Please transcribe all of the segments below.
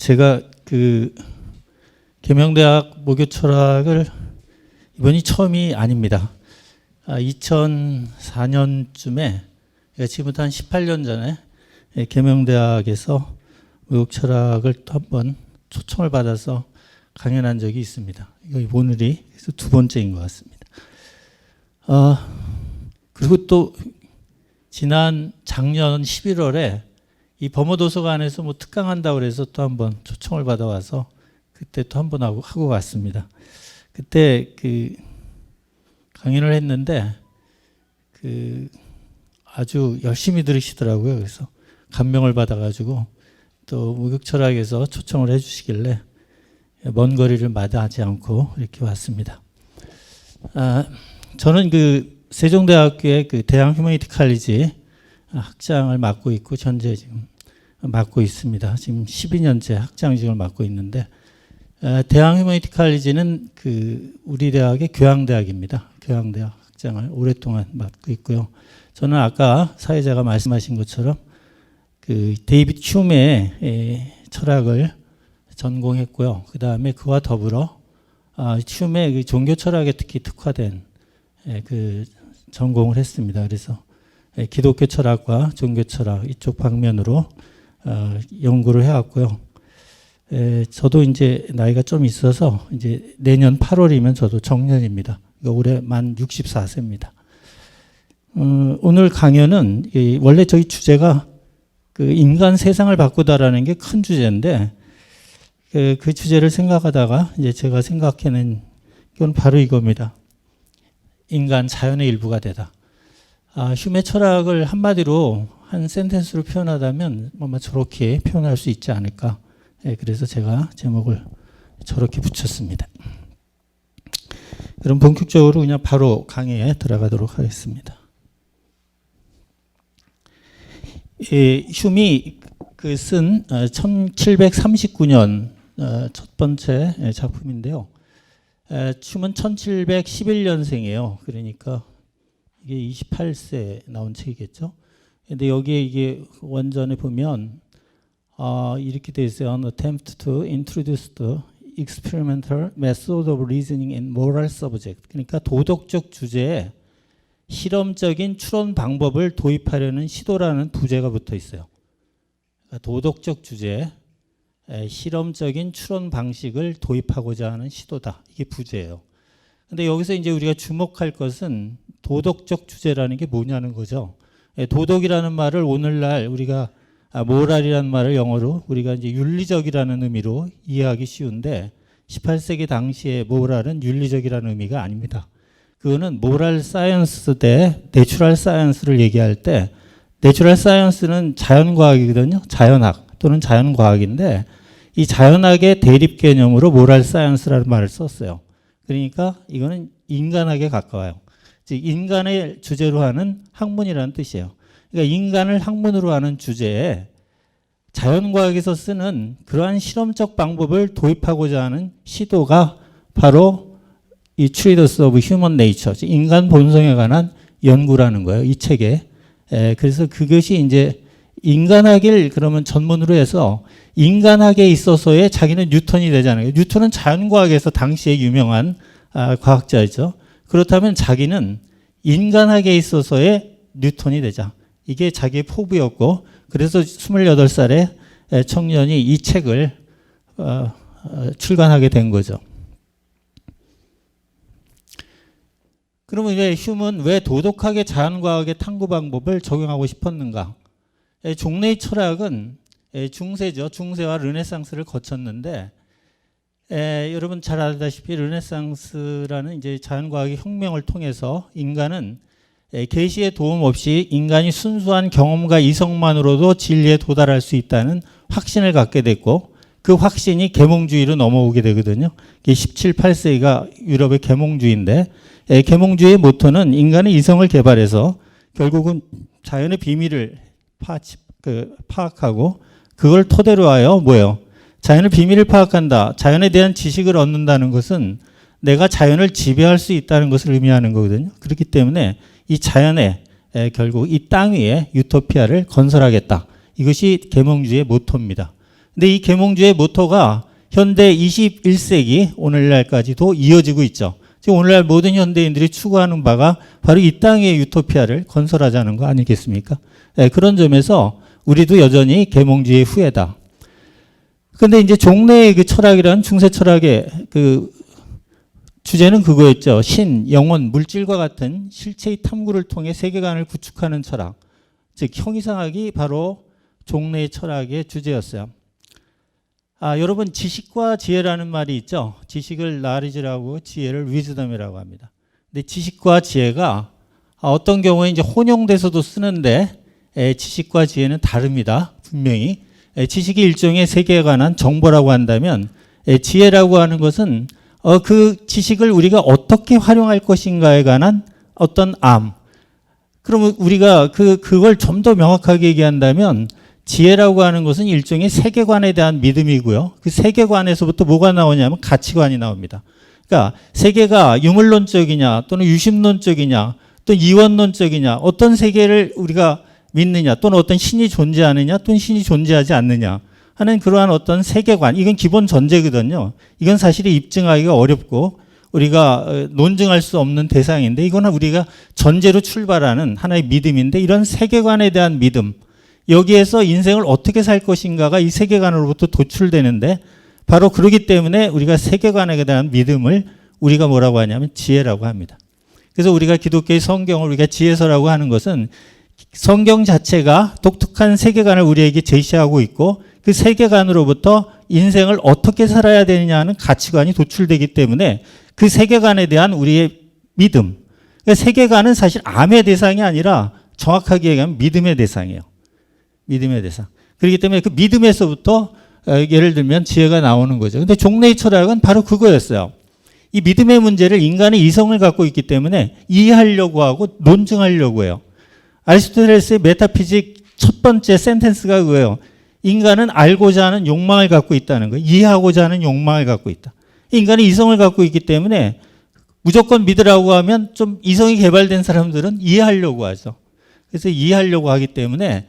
제가 그 계명대학 모교 철학을 이번이 처음이 아닙니다. 2004년쯤에 지금부터 한 18년 전에 계명대학에서 모교 철학을 또 한번 초청을 받아서 강연한 적이 있습니다. 이거 오늘이 두 번째인 것 같습니다. 그리고 또 지난 작년 11월에 이 범어도서관에서 뭐 특강한다고 그래서 또 한번 초청을 받아와서 그때 또 한번 하고 갔습니다. 그때 그 강연을 했는데 그 아주 열심히 들으시더라고요. 그래서 감명을 받아가지고 또 목욕철학에서 초청을 해주시길래 먼 거리를 마다하지 않고 이렇게 왔습니다. 저는 그 세종대학교의 그 대양 휴머니티 칼리지 학장을 맡고 있고 현재 지금 맡고 있습니다. 지금 12년째 학장직을 맡고 있는데 대양 휴머니티 칼리지는 그 우리 대학의 교양대학입니다. 교양대학 학장을 오랫동안 맡고 있고요. 저는 아까 사회자가 말씀하신 것처럼 그 데이비드 휴메의 철학을 전공했고요. 그 다음에 그와 더불어 휴메의 그 종교 철학에 특히 특화된 그 전공을 했습니다. 그래서 기독교 철학과 종교 철학 이쪽 방면으로 연구를 해왔고요. 저도 이제 나이가 좀 있어서 이제 내년 8월이면 저도 정년입니다. 올해 만 64세입니다. 오늘 강연은 원래 저희 주제가 그 인간 세상을 바꾸다라는 게 큰 주제인데 그 주제를 생각하다가 이제 제가 생각해낸 건 바로 이겁니다. 인간 자연의 일부가 되다. 휴메 철학을 한마디로 한 센텐스로 표현하다면 아마 저렇게 표현할 수 있지 않을까. 그래서 제가 제목을 저렇게 붙였습니다. 그럼 본격적으로 그냥 바로 강의에 들어가도록 하겠습니다. 휴미 그 쓴 1739년 첫 번째 작품인데요. 휴는 1711년생이에요. 그러니까 이게 28세 나온 책이겠죠. 근데 여기에 이게 원전에 보면 이렇게 돼 있어요. An attempt to introduce the experimental method of reasoning in moral subject. 그러니까 도덕적 주제에 실험적인 추론 방법을 도입하려는 시도라는 부제가 붙어 있어요. 그러니까 도덕적 주제에 실험적인 추론 방식을 도입하고자 하는 시도다. 이게 부제예요. 근데 여기서 이제 우리가 주목할 것은 도덕적 주제라는 게 뭐냐는 거죠. 도덕이라는 말을 오늘날 우리가 모랄이라는 말을 영어로 우리가 이제 윤리적이라는 의미로 이해하기 쉬운데 18세기 당시에 모랄은 윤리적이라는 의미가 아닙니다. 그거는 모랄 사이언스 대 내추럴 사이언스를 얘기할 때 내추럴 사이언스는 자연과학이거든요. 자연학 또는 자연과학인데 이 자연학의 대립 개념으로 모랄 사이언스라는 말을 썼어요. 그러니까 이거는 인간학에 가까워요. 즉 인간의 주제로 하는 학문이라는 뜻이에요. 그러니까 인간을 학문으로 하는 주제에 자연과학에서 쓰는 그러한 실험적 방법을 도입하고자 하는 시도가 바로 이 Treatise of Human Nature, 인간 본성에 관한 연구라는 거예요. 이 책에. 그래서 그것이 이제 인간학을 그러면 전문으로 해서 인간학에 있어서의 자기는 뉴턴이 되잖아요. 뉴턴은 자연과학에서 당시에 유명한 과학자이죠. 그렇다면 자기는 인간학에 있어서의 뉴턴이 되자. 이게 자기의 포부였고 그래서 28살의 청년이 이 책을 출간하게 된 거죠. 그러면 왜 휴는 왜 도덕학의 자연과학의 탐구 방법을 적용하고 싶었는가? 종래의 철학은 중세죠. 중세와 르네상스를 거쳤는데 여러분 잘 알다시피 르네상스라는 이제 자연과학의 혁명을 통해서 인간은 계시의 도움 없이 인간이 순수한 경험과 이성만으로도 진리에 도달할 수 있다는 확신을 갖게 됐고 그 확신이 계몽주의로 넘어오게 되거든요. 이게 17, 18세기가 유럽의 계몽주의인데 계몽주의의 모토는 인간의 이성을 개발해서 결국은 자연의 비밀을 파악하고 그걸 토대로 하여 뭐예요? 자연의 비밀을 파악한다. 자연에 대한 지식을 얻는다는 것은 내가 자연을 지배할 수 있다는 것을 의미하는 거거든요. 그렇기 때문에 이 자연에 결국 이 땅 위에 유토피아를 건설하겠다. 이것이 계몽주의의 모토입니다. 근데 이 계몽주의 모토가 현대 21세기 오늘날까지도 이어지고 있죠. 지금 오늘날 모든 현대인들이 추구하는 바가 바로 이 땅의 유토피아를 건설하자는 거 아니겠습니까? 네, 그런 점에서 우리도 여전히 계몽주의 후예다. 근데 이제 종래의 그 철학이란 중세 철학의 그 주제는 그거였죠. 신, 영혼, 물질과 같은 실체의 탐구를 통해 세계관을 구축하는 철학. 즉 형이상학이 바로 종래의 철학의 주제였어요. 여러분 지식과 지혜라는 말이 있죠. 지식을 knowledge라고 지혜를 wisdom이라고 합니다. 근데 지식과 지혜가 어떤 경우에 이제 혼용돼서도 쓰는데 지식과 지혜는 다릅니다. 분명히. 지식이 일종의 세계에 관한 정보라고 한다면 지혜라고 하는 것은 그 지식을 우리가 어떻게 활용할 것인가에 관한 어떤 암. 그러면 우리가 그걸 좀 더 명확하게 얘기한다면 지혜라고 하는 것은 일종의 세계관에 대한 믿음이고요. 그 세계관에서부터 뭐가 나오냐면 가치관이 나옵니다. 그러니까 세계가 유물론적이냐 또는 유심론적이냐 또는 이원론적이냐 어떤 세계를 우리가 믿느냐 또는 어떤 신이 존재하느냐 또는 신이 존재하지 않느냐 하는 그러한 어떤 세계관, 이건 기본 전제거든요. 이건 사실 입증하기가 어렵고 우리가 논증할 수 없는 대상인데 이거는 우리가 전제로 출발하는 하나의 믿음인데 이런 세계관에 대한 믿음, 여기에서 인생을 어떻게 살 것인가가 이 세계관으로부터 도출되는데 바로 그렇기 때문에 우리가 세계관에 대한 믿음을 우리가 뭐라고 하냐면 지혜라고 합니다. 그래서 우리가 기독교의 성경을 우리가 지혜서라고 하는 것은 성경 자체가 독특한 세계관을 우리에게 제시하고 있고 그 세계관으로부터 인생을 어떻게 살아야 되느냐 하는 가치관이 도출되기 때문에 그 세계관에 대한 우리의 믿음. 그러니까 세계관은 사실 암의 대상이 아니라 정확하게 얘기하면 믿음의 대상이에요. 믿음의 대상. 그렇기 때문에 그 믿음에서부터 예를 들면 지혜가 나오는 거죠. 근데 종래의 철학은 바로 그거였어요. 이 믿음의 문제를 인간의 이성을 갖고 있기 때문에 이해하려고 하고 논증하려고 해요. 아리스토텔레스의 메타피직 첫 번째 센텐스가 그거예요. 인간은 알고자 하는 욕망을 갖고 있다는 거예요. 이해하고자 하는 욕망을 갖고 있다. 인간이 이성을 갖고 있기 때문에 무조건 믿으라고 하면 좀 이성이 개발된 사람들은 이해하려고 하죠. 그래서 이해하려고 하기 때문에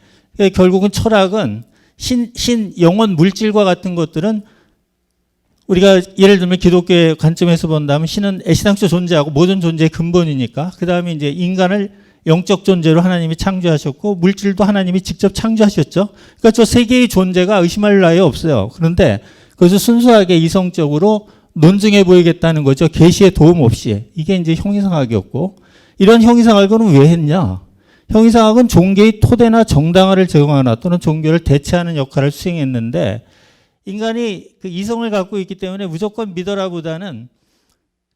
결국은 철학은 신, 영혼, 물질과 같은 것들은 우리가 예를 들면 기독교의 관점에서 본다면 신은 애시당초 존재하고 모든 존재의 근본이니까 그 다음에 이제 인간을 영적 존재로 하나님이 창조하셨고 물질도 하나님이 직접 창조하셨죠. 그러니까 저 세 개의 존재가 의심할 나위 없어요. 그런데 그것을 순수하게 이성적으로 논증해 보이겠다는 거죠. 계시의 도움 없이. 이게 이제 형이상학이었고 이런 형이상학은 왜 했냐? 형이상학은 종교의 토대나 정당화를 제공하거나 또는 종교를 대체하는 역할을 수행했는데 인간이 그 이성을 갖고 있기 때문에 무조건 믿어라보다는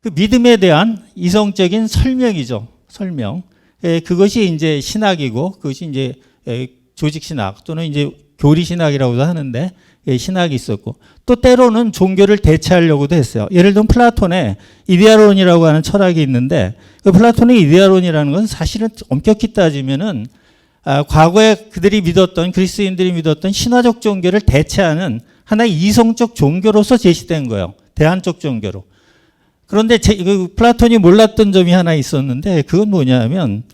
그 믿음에 대한 이성적인 설명이죠. 설명. 그것이 이제 신학이고 그것이 이제 조직신학 또는 이제 교리신학이라고도 하는데 신학이 있었고 또 때로는 종교를 대체하려고도 했어요. 예를 들면 플라톤의 이데아론이라고 하는 철학이 있는데 그 플라톤의 이데아론이라는 건 사실은 엄격히 따지면은 과거에 그들이 믿었던 그리스인들이 믿었던 신화적 종교를 대체하는 하나의 이성적 종교로서 제시된 거예요. 대안적 종교로. 그런데 플라톤이 몰랐던 점이 하나 있었는데 그건 뭐냐면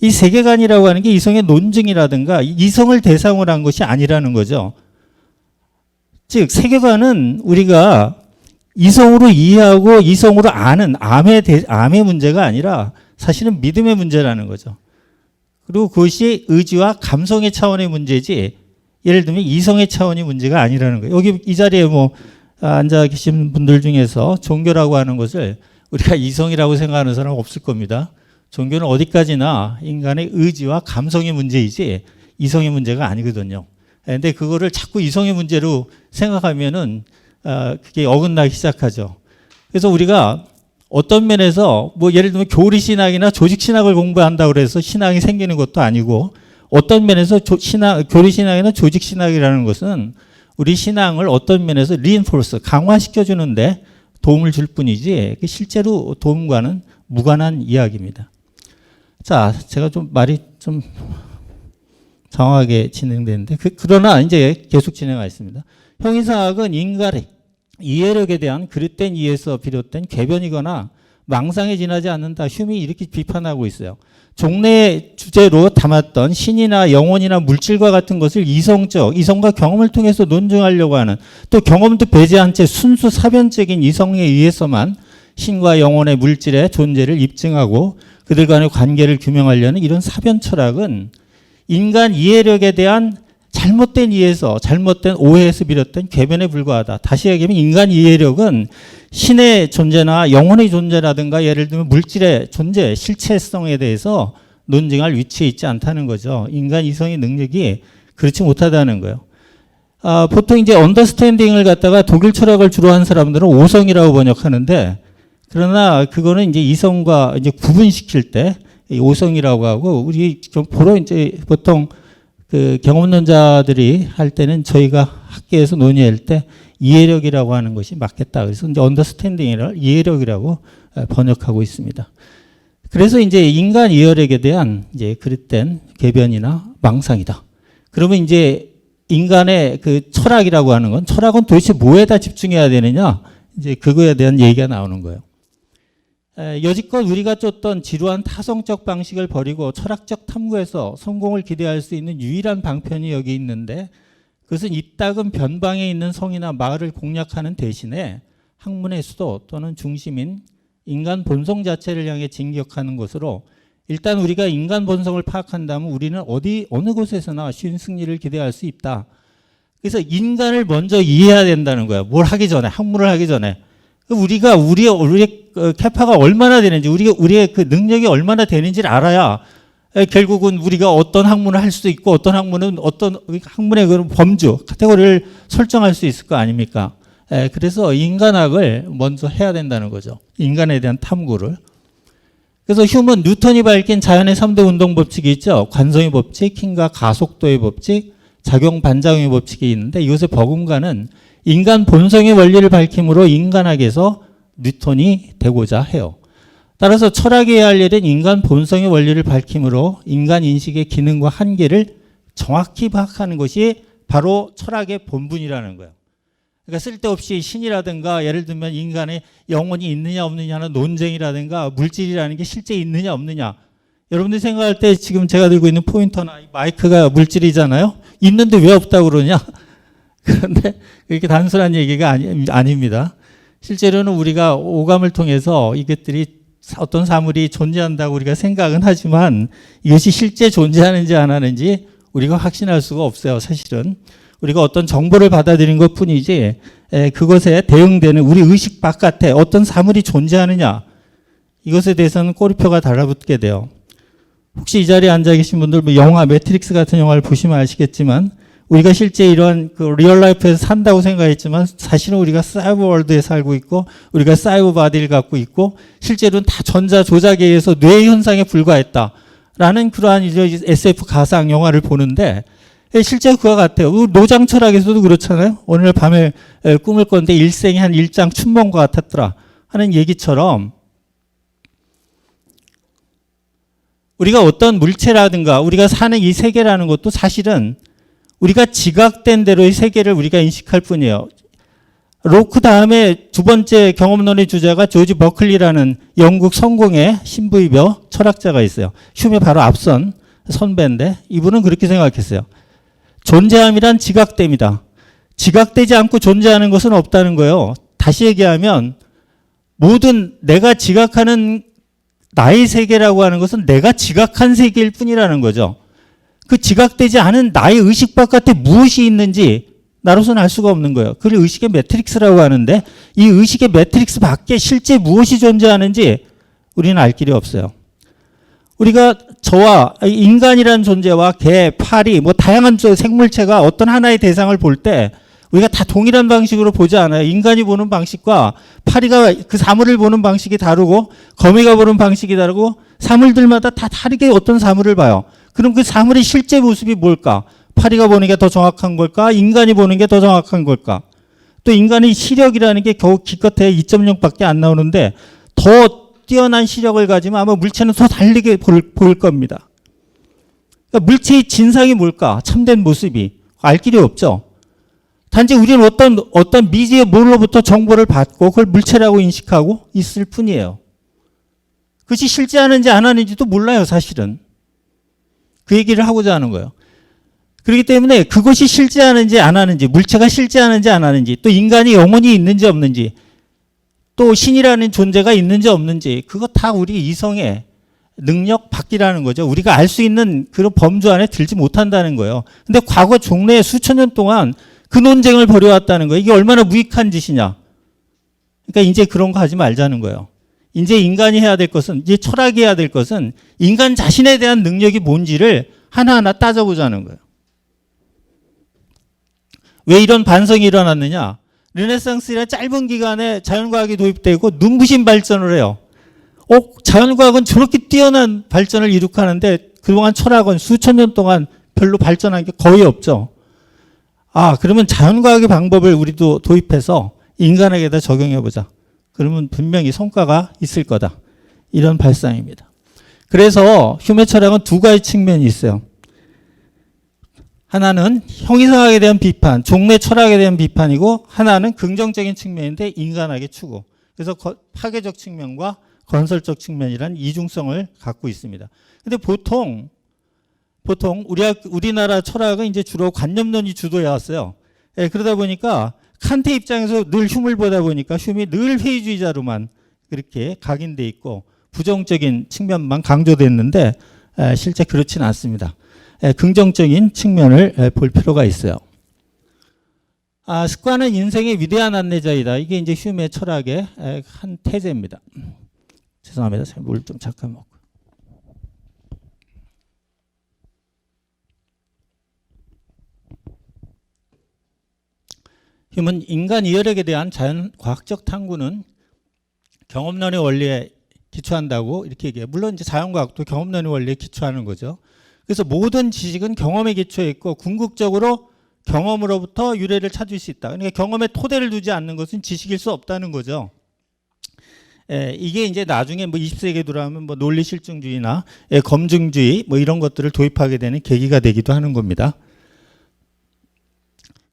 이 세계관이라고 하는 게 이성의 논증이라든가 이성을 대상으로 한 것이 아니라는 거죠. 즉 세계관은 우리가 이성으로 이해하고 이성으로 아는 암의 문제가 아니라 사실은 믿음의 문제라는 거죠. 그리고 그것이 의지와 감성의 차원의 문제지 예를 들면 이성의 차원의 문제가 아니라는 거예요. 여기 이 자리에 앉아 계신 분들 중에서 종교라고 하는 것을 우리가 이성이라고 생각하는 사람은 없을 겁니다. 종교는 어디까지나 인간의 의지와 감성의 문제이지 이성의 문제가 아니거든요. 근데 그거를 자꾸 이성의 문제로 생각하면은 그게 어긋나기 시작하죠. 그래서 우리가 어떤 면에서 예를 들면 교리신학이나 조직신학을 공부한다고 그래서 신학이 생기는 것도 아니고 어떤 면에서 교리신학이나 조직신학이라는 것은 우리 신앙을 어떤 면에서 reinforce, 강화시켜주는데 도움을 줄 뿐이지 실제로 도움과는 무관한 이야기입니다. 자, 제가 좀 말이 좀 장황하게 진행되는데 그러나 이제 계속 진행하겠습니다. 형이상학은 인간의 이해력에 대한 그릇된 이해에서 비롯된 궤변이거나 망상에 지나지 않는다. 휴메이 이렇게 비판하고 있어요. 종래의 주제로 담았던 신이나 영혼이나 물질과 같은 것을 이성과 경험을 통해서 논증하려고 하는, 또 경험도 배제한 채 순수 사변적인 이성에 의해서만 신과 영혼의 물질의 존재를 입증하고 그들 간의 관계를 규명하려는 이런 사변 철학은 인간 이해력에 대한 잘못된 이해에서, 잘못된 오해에서 비롯된 궤변에 불과하다. 다시 얘기하면 인간 이해력은 신의 존재나 영혼의 존재라든가 예를 들면 물질의 존재, 실체성에 대해서 논증할 위치에 있지 않다는 거죠. 인간 이성의 능력이 그렇지 못하다는 거예요. 보통 이제 언더스탠딩을 갖다가 독일 철학을 주로 한 사람들은 오성이라고 번역하는데, 그러나 그거는 이제 이성과 이제 구분시킬 때 오성이라고 하고, 우리 보러 이제 보통 그 경험론자들이 할 때는 저희가 학계에서 논의할 때 이해력이라고 하는 것이 맞겠다. 그래서 이제 언더스탠딩이를 이해력이라고 번역하고 있습니다. 그래서 이제 인간 이해력에 대한 이제 그릇된 궤변이나 망상이다. 그러면 이제 인간의 그 철학이라고 하는 건, 철학은 도대체 뭐에다 집중해야 되느냐? 이제 그거에 대한 얘기가 나오는 거예요. 여지껏 우리가 쫓던 지루한 타성적 방식을 버리고 철학적 탐구에서 성공을 기대할 수 있는 유일한 방편이 여기 있는데, 그것은 이따금 변방에 있는 성이나 마을을 공략하는 대신에 학문의 수도 또는 중심인 인간 본성 자체를 향해 진격하는 것으로, 일단 우리가 인간 본성을 파악한다면 우리는 어느 곳에서나 쉬운 승리를 기대할 수 있다. 그래서 인간을 먼저 이해해야 된다는 거야. 뭘 하기 전에, 학문을 하기 전에. 우리의 캐파가 얼마나 되는지, 우리의 그 능력이 얼마나 되는지를 알아야 결국은 우리가 어떤 학문을 할 수도 있고, 어떤 학문은 어떤 학문의 그런 범주, 카테고리를 설정할 수 있을 거 아닙니까? 그래서 인간학을 먼저 해야 된다는 거죠. 인간에 대한 탐구를. 그래서 뉴턴이 밝힌 자연의 3대 운동 법칙이 있죠. 관성의 법칙, 힘과 가속도의 법칙, 작용 반작용의 법칙이 있는데, 이것의 버금가는 인간 본성의 원리를 밝힘으로 인간학에서 뉴턴이 되고자 해요. 따라서 철학이 해야 할 일은 인간 본성의 원리를 밝힘으로 인간 인식의 기능과 한계를 정확히 파악하는 것이 바로 철학의 본분이라는 거예요. 그러니까 쓸데없이 신이라든가 예를 들면 인간의 영혼이 있느냐 없느냐는 논쟁이라든가 물질이라는 게 실제 있느냐 없느냐. 여러분들이 생각할 때 지금 제가 들고 있는 포인터나 마이크가 물질이잖아요. 있는데 왜 없다고 그러냐? 그런데 그렇게 단순한 얘기가 아닙니다. 실제로는 우리가 오감을 통해서 이것들이 어떤 사물이 존재한다고 우리가 생각은 하지만 이것이 실제 존재하는지 안 하는지 우리가 확신할 수가 없어요. 사실은 우리가 어떤 정보를 받아들인 것 뿐이지 그것에 대응되는 우리 의식 바깥에 어떤 사물이 존재하느냐, 이것에 대해서는 꼬리표가 달라붙게 돼요. 혹시 이 자리에 앉아 계신 분들 뭐 영화 매트릭스 같은 영화를 보시면 아시겠지만, 우리가 실제 이런 그 리얼 라이프에서 산다고 생각했지만 사실은 우리가 사이버 월드에 살고 있고 우리가 사이버 바디를 갖고 있고 실제로는 다 전자 조작에 의해서 뇌 현상에 불과했다라는 그러한 이제 SF 가상 영화를 보는데, 실제 그와 같아요. 노장 철학에서도 그렇잖아요. 오늘 밤에 꿈을 꿨는데 일생이 한 일장 춘몽과 같았더라 하는 얘기처럼, 우리가 어떤 물체라든가 우리가 사는 이 세계라는 것도 사실은 우리가 지각된 대로의 세계를 우리가 인식할 뿐이에요. 로크 다음에 두 번째 경험론의 주자가 조지 버클리라는 영국 성공의 신부이며 철학자가 있어요. 휴메 바로 앞선 선배인데, 이분은 그렇게 생각했어요. 존재함이란 지각됨이다. 지각되지 않고 존재하는 것은 없다는 거예요. 다시 얘기하면 모든 내가 지각하는 나의 세계라고 하는 것은 내가 지각한 세계일 뿐이라는 거죠. 그 지각되지 않은 나의 의식 바깥에 무엇이 있는지 나로서는 알 수가 없는 거예요. 그걸 의식의 매트릭스라고 하는데, 이 의식의 매트릭스 밖에 실제 무엇이 존재하는지 우리는 알 길이 없어요. 우리가 저와 인간이라는 존재와 개, 파리, 뭐 다양한 생물체가 어떤 하나의 대상을 볼 때 우리가 다 동일한 방식으로 보지 않아요. 인간이 보는 방식과 파리가 그 사물을 보는 방식이 다르고, 거미가 보는 방식이 다르고, 사물들마다 다 다르게 어떤 사물을 봐요. 그럼 그 사물의 실제 모습이 뭘까? 파리가 보는 게 더 정확한 걸까? 인간이 보는 게 더 정확한 걸까? 또 인간의 시력이라는 게 겨우 기껏해 2.0밖에 안 나오는데 더 뛰어난 시력을 가지면 아마 물체는 더 다르게 보일 겁니다. 그러니까 물체의 진상이 뭘까? 참된 모습이 알 길이 없죠. 단지 우리는 어떤 미지의 뭘로부터 정보를 받고 그걸 물체라고 인식하고 있을 뿐이에요. 그것이 실제하는지 안 하는지도 몰라요, 사실은. 그 얘기를 하고자 하는 거예요. 그렇기 때문에 그것이 실제하는지 안 하는지, 물체가 실제하는지 안 하는지, 또 인간이 영혼이 있는지 없는지, 또 신이라는 존재가 있는지 없는지, 그거 다 우리 이성의 능력 밖이라는 거죠. 우리가 알 수 있는 그런 범주 안에 들지 못한다는 거예요. 근데 과거 종래에 수천 년 동안 그 논쟁을 벌여왔다는 거예요. 이게 얼마나 무익한 짓이냐. 그러니까 이제 그런 거 하지 말자는 거예요. 이제 인간이 해야 될 것은, 이제 철학이 해야 될 것은 인간 자신에 대한 능력이 뭔지를 하나하나 따져보자는 거예요. 왜 이런 반성이 일어났느냐? 르네상스라는 짧은 기간에 자연과학이 도입되고 눈부신 발전을 해요. 자연과학은 저렇게 뛰어난 발전을 이룩하는데 그동안 철학은 수천 년 동안 별로 발전한 게 거의 없죠. 그러면 자연과학의 방법을 우리도 도입해서 인간에게다 적용해보자. 그러면 분명히 성과가 있을 거다. 이런 발상입니다. 그래서 휴메 철학은 두 가지 측면이 있어요. 하나는 형이상학에 대한 비판, 종래 철학에 대한 비판이고, 하나는 긍정적인 측면인데 인간학의 추구. 그래서 파괴적 측면과 건설적 측면이란 이중성을 갖고 있습니다. 근데 보통 우리나라 철학은 이제 주로 관념론이 주도해 왔어요. 그러다 보니까 칸트 입장에서 늘 흉을 보다 보니까 흉이 늘 회의주의자로만 그렇게 각인돼 있고 부정적인 측면만 강조됐는데 실제 그렇지는 않습니다. 긍정적인 측면을 볼 필요가 있어요. 습관은 인생의 위대한 안내자이다. 이게 이제 휴메 철학의 한 태제입니다. 죄송합니다. 제가 물 좀 잠깐 먹고. 휴메는 인간 이혈액에 대한 자연과학적 탐구는 경험론의 원리에 기초한다고 이렇게 얘기해요. 물론 이제 자연과학도 경험론의 원리에 기초하는 거죠. 그래서 모든 지식은 경험에 기초해 있고 궁극적으로 경험으로부터 유래를 찾을 수 있다. 그러니까 경험에 토대를 두지 않는 것은 지식일 수 없다는 거죠. 이게 이제 나중에 20세기에 들어가면 논리 실증주의나 검증주의 이런 것들을 도입하게 되는 계기가 되기도 하는 겁니다.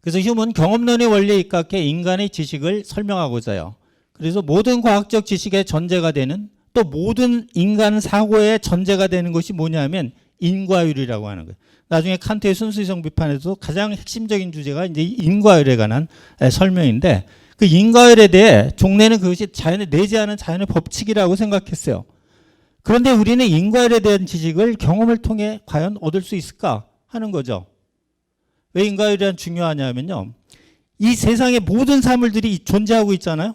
그래서 휴먼 경험론의 원리에 입각해 인간의 지식을 설명하고자 해요. 그래서 모든 과학적 지식의 전제가 되는, 또 모든 인간 사고의 전제가 되는 것이 뭐냐면 인과율이라고 하는 거예요. 나중에 칸트의 순수이성 비판에서 가장 핵심적인 주제가 이제 인과율에 관한 설명인데, 그 인과율에 대해 종래는 그것이 자연에 내재하는 자연의 법칙이라고 생각했어요. 그런데 우리는 인과율에 대한 지식을 경험을 통해 과연 얻을 수 있을까 하는 거죠. 왜 인과율이 중요하냐면요, 이 세상의 모든 사물들이 존재하고 있잖아요.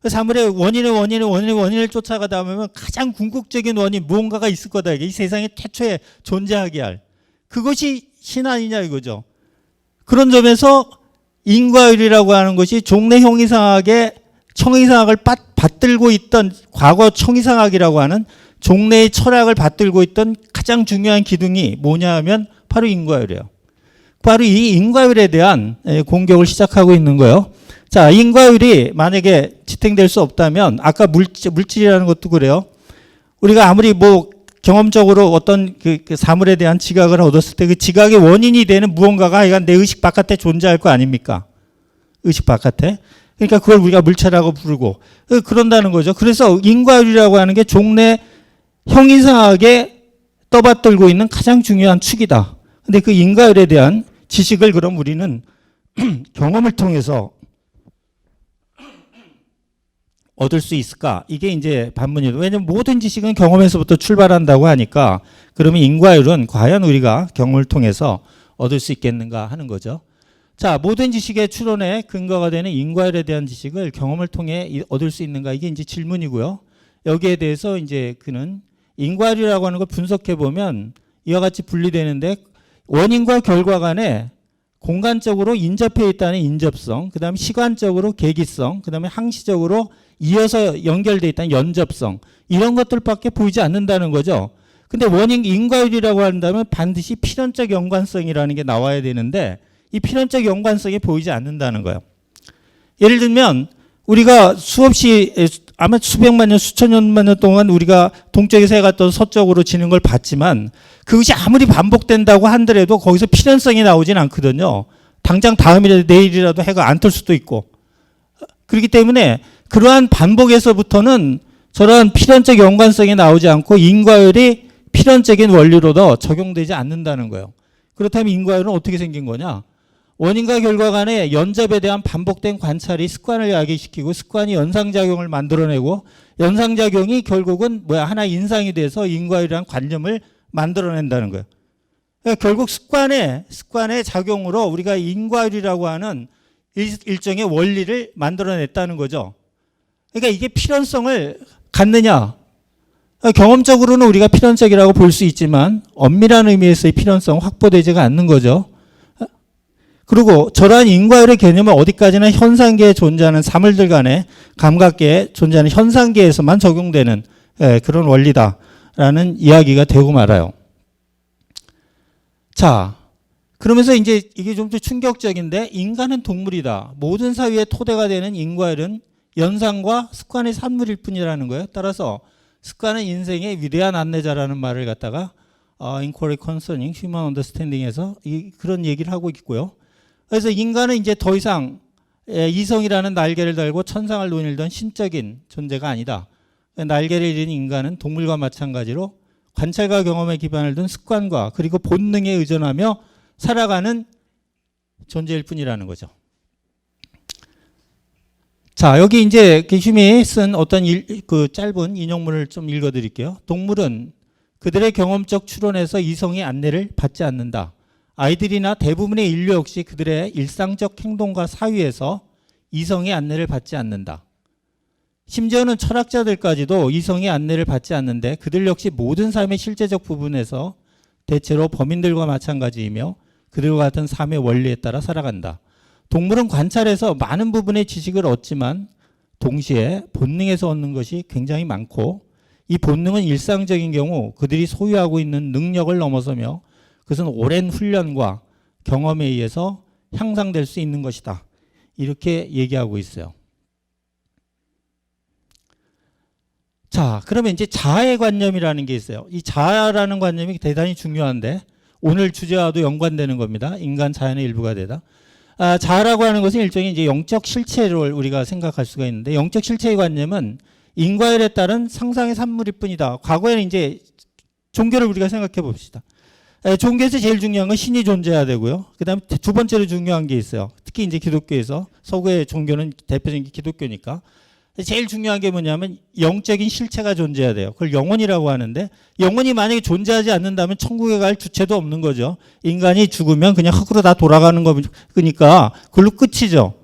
그 사물의 원인을 쫓아가다 보면 가장 궁극적인 원인, 무언가가 있을 거다. 이 세상에 태초에 존재하게 할. 그것이 신 아니냐 이거죠. 그런 점에서 인과율이라고 하는 것이 종래 형이상학의 청이상학을 받들고 있던, 과거 청이상학이라고 하는 종래의 철학을 받들고 있던 가장 중요한 기둥이 뭐냐 하면 바로 인과율이에요. 바로 이 인과율에 대한 공격을 시작하고 있는 거예요. 자, 인과율이 만약에 지탱될 수 없다면, 아까 물질이라는 것도 그래요. 우리가 아무리 경험적으로 어떤 그 사물에 대한 지각을 얻었을 때 그 지각의 원인이 되는 무언가가 하여간 내 의식 바깥에 존재할 거 아닙니까? 의식 바깥에. 그러니까 그걸 우리가 물체라고 부르고 그런다는 거죠. 그래서 인과율이라고 하는 게 종래 형이상학에 떠받들고 있는 가장 중요한 축이다. 근데 그 인과율에 대한 지식을 그럼 우리는 경험을 통해서 얻을 수 있을까? 이게 이제 반문이에요. 왜냐하면 모든 지식은 경험에서부터 출발한다고 하니까, 그러면 인과율은 과연 우리가 경험을 통해서 얻을 수 있겠는가 하는 거죠. 자, 모든 지식의 추론의 근거가 되는 인과율에 대한 지식을 경험을 통해 얻을 수 있는가? 이게 이제 질문이고요. 여기에 대해서 이제 그는 인과율이라고 하는 걸 분석해 보면 이와 같이 분리되는데, 원인과 결과 간에 공간적으로 인접해 있다는 인접성, 그 다음에 시간적으로 계기성, 그 다음에 항시적으로 이어서 연결돼 있다는 연접성, 이런 것들밖에 보이지 않는다는 거죠. 근데 원인 인과율이라고 한다면 반드시 필연적 연관성이라는 게 나와야 되는데, 이 필연적 연관성이 보이지 않는다는 거예요. 예를 들면 우리가 수없이, 아마 수백만 년, 수천 년만 년 동안 우리가 동쪽에서 해가 떠서 서쪽으로 지는 걸 봤지만, 그것이 아무리 반복된다고 한더라도 거기서 필연성이 나오진 않거든요. 당장 다음이라도 내일이라도 해가 안 뜰 수도 있고. 그렇기 때문에 그러한 반복에서부터는 저런 필연적 연관성이 나오지 않고 인과율이 필연적인 원리로도 적용되지 않는다는 거예요. 그렇다면 인과율은 어떻게 생긴 거냐? 원인과 결과 간의 연접에 대한 반복된 관찰이 습관을 야기시키고 습관이 연상작용을 만들어내고 연상작용이 결국은 하나 인상이 돼서 인과율이라는 관념을 만들어낸다는 거예요. 그러니까 결국 습관의 작용으로 우리가 인과율이라고 하는 일종의 원리를 만들어냈다는 거죠. 그러니까 이게 필연성을 갖느냐? 경험적으로는 우리가 필연적이라고 볼 수 있지만 엄밀한 의미에서의 필연성은 확보되지가 않는 거죠. 그리고 저러한 인과율의 개념은 어디까지나 현상계에 존재하는 사물들 간의 감각계에 존재하는 현상계에서만 적용되는 그런 원리다라는 이야기가 되고 말아요. 자, 그러면서 이제 이게 좀 더 충격적인데 인간은 동물이다. 모든 사유의 토대가 되는 인과율은 연상과 습관의 산물일 뿐이라는 거예요. 따라서 습관은 인생의 위대한 안내자라는 말을 갖다가 Inquiry Concerning Human Understanding에서 그런 얘기를 하고 있고요. 그래서 인간은 이제 더 이상 이성이라는 날개를 달고 천상을 논일던 신적인 존재가 아니다. 날개를 잃은 인간은 동물과 마찬가지로 관찰과 경험에 기반을 둔 습관과 그리고 본능에 의존하며 살아가는 존재일 뿐이라는 거죠. 자, 여기 이제 휴메이 쓴 어떤 그 짧은 인용문을 좀 읽어드릴게요. 동물은 그들의 경험적 추론에서 이성의 안내를 받지 않는다. 아이들이나 대부분의 인류 역시 그들의 일상적 행동과 사유에서 이성의 안내를 받지 않는다. 심지어는 철학자들까지도 이성의 안내를 받지 않는데 그들 역시 모든 삶의 실제적 부분에서 대체로 범인들과 마찬가지이며 그들과 같은 삶의 원리에 따라 살아간다. 동물은 관찰에서 많은 부분의 지식을 얻지만 동시에 본능에서 얻는 것이 굉장히 많고 이 본능은 일상적인 경우 그들이 소유하고 있는 능력을 넘어서며 그것은 오랜 훈련과 경험에 의해서 향상될 수 있는 것이다. 이렇게 얘기하고 있어요. 자, 그러면 이제 자아의 관념이라는 게 있어요. 이 자아라는 관념이 대단히 중요한데 오늘 주제와도 연관되는 겁니다. 인간 자연의 일부가 되다. 자아라고 하는 것은 일종의 이제 영적 실체를 우리가 생각할 수가 있는데 영적 실체의 관념은 인과율에 따른 상상의 산물일 뿐이다. 과거에는 이제 종교를 우리가 생각해 봅시다. 종교에서 제일 중요한 건 신이 존재해야 되고요. 그 다음에 두 번째로 중요한 게 있어요. 특히 이제 기독교에서 서구의 종교는 대표적인 게 기독교니까 제일 중요한 게 뭐냐면 영적인 실체가 존재해야 돼요. 그걸 영혼이라고 하는데 영혼이 만약에 존재하지 않는다면 천국에 갈 주체도 없는 거죠. 인간이 죽으면 그냥 흙으로 다 돌아가는 거니까 그걸로 끝이죠.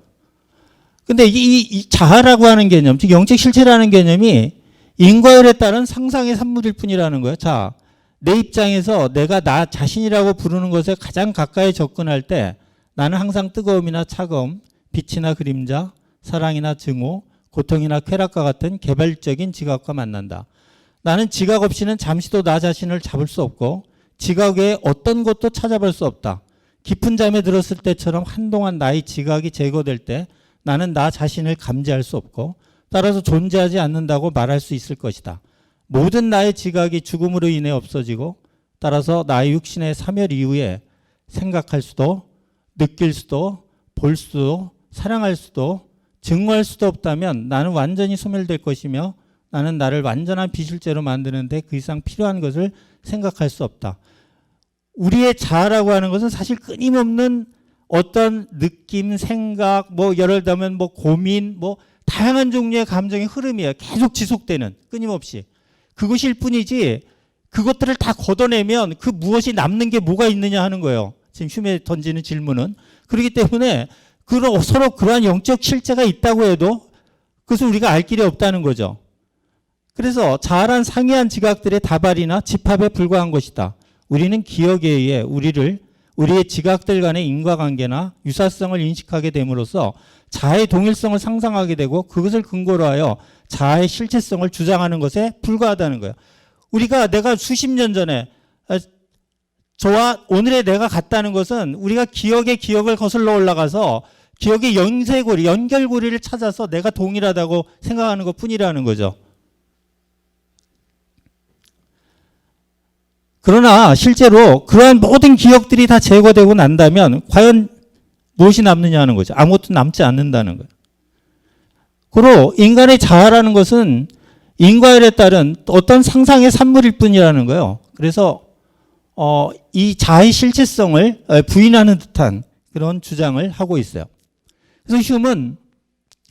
근데 이 자아라고 하는 개념, 즉 영적 실체라는 개념이 인과율에 따른 상상의 산물일 뿐이라는 거예요. 자, 내 입장에서 내가 나 자신이라고 부르는 것에 가장 가까이 접근할 때 나는 항상 뜨거움이나 차가움, 빛이나 그림자, 사랑이나 증오, 고통이나 쾌락과 같은 개별적인 지각과 만난다. 나는 지각 없이는 잠시도 나 자신을 잡을 수 없고 지각 외에 어떤 것도 찾아볼 수 없다. 깊은 잠에 들었을 때처럼 한동안 나의 지각이 제거될 때 나는 나 자신을 감지할 수 없고 따라서 존재하지 않는다고 말할 수 있을 것이다. 모든 나의 지각이 죽음으로 인해 없어지고 따라서 나의 육신의 사멸 이후에 생각할 수도 느낄 수도 볼 수도 사랑할 수도 증오할 수도 없다면 나는 완전히 소멸될 것이며 나는 나를 완전한 비실제로 만드는데 그 이상 필요한 것을 생각할 수 없다. 우리의 자아라고 하는 것은 사실 끊임없는 어떤 느낌, 생각, 예를 들면 고민, 다양한 종류의 감정의 흐름이에요. 계속 지속되는, 끊임없이. 그것일 뿐이지 그것들을 다 걷어내면 그 무엇이 남는 게 뭐가 있느냐 하는 거예요. 지금 휴메이 던지는 질문은. 그렇기 때문에 서로 그러한 영적 실체가 있다고 해도 그것을 우리가 알 길이 없다는 거죠. 그래서 자아란 상이한 지각들의 다발이나 집합에 불과한 것이다. 우리는 기억에 의해 우리의 지각들 간의 인과관계나 유사성을 인식하게 됨으로써 자아의 동일성을 상상하게 되고 그것을 근거로 하여 자아의 실체성을 주장하는 것에 불과하다는 거예요. 내가 수십 년 전에 저와 오늘의 내가 같다는 것은 우리가 기억의 기억을 거슬러 올라가서 기억의 연쇄고리, 연결고리를 찾아서 내가 동일하다고 생각하는 것 뿐이라는 거죠. 그러나 실제로 그러한 모든 기억들이 다 제거되고 난다면 과연 무엇이 남느냐 하는 거죠. 아무것도 남지 않는다는 거예요. 그리고 인간의 자아라는 것은 인과율에 따른 어떤 상상의 산물일 뿐이라는 거예요. 그래서 이 자아의 실체성을 부인하는 듯한 그런 주장을 하고 있어요. 그래서 휴먼은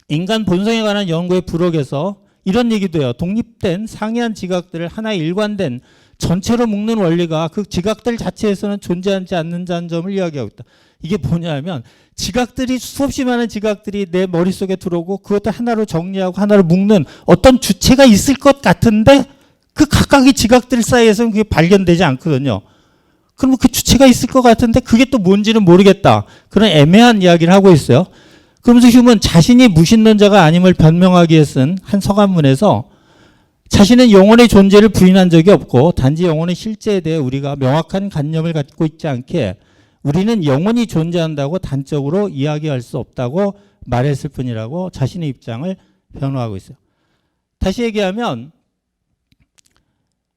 인간 본성에 관한 연구의 부록에서 이런 얘기도 해요. 독립된 상이한 지각들을 하나의 일관된 전체로 묶는 원리가 그 지각들 자체에서는 존재하지 않는다는 점을 이야기하고 있다. 이게 뭐냐면 지각들이 수없이 많은 지각들이 내 머릿속에 들어오고 그것들 하나로 정리하고 하나로 묶는 어떤 주체가 있을 것 같은데 그 각각의 지각들 사이에서는 그게 발견되지 않거든요. 그러면 그 주체가 있을 것 같은데 그게 또 뭔지는 모르겠다. 그런 애매한 이야기를 하고 있어요. 그러면서 휴먼은 자신이 무신론자가 아님을 변명하기 위해 쓴 한 서간문에서 자신은 영혼의 존재를 부인한 적이 없고 단지 영혼의 실제에 대해 우리가 명확한 관념을 갖고 있지 않게 우리는 영혼이 존재한다고 단적으로 이야기할 수 없다고 말했을 뿐이라고 자신의 입장을 변호하고 있어요. 다시 얘기하면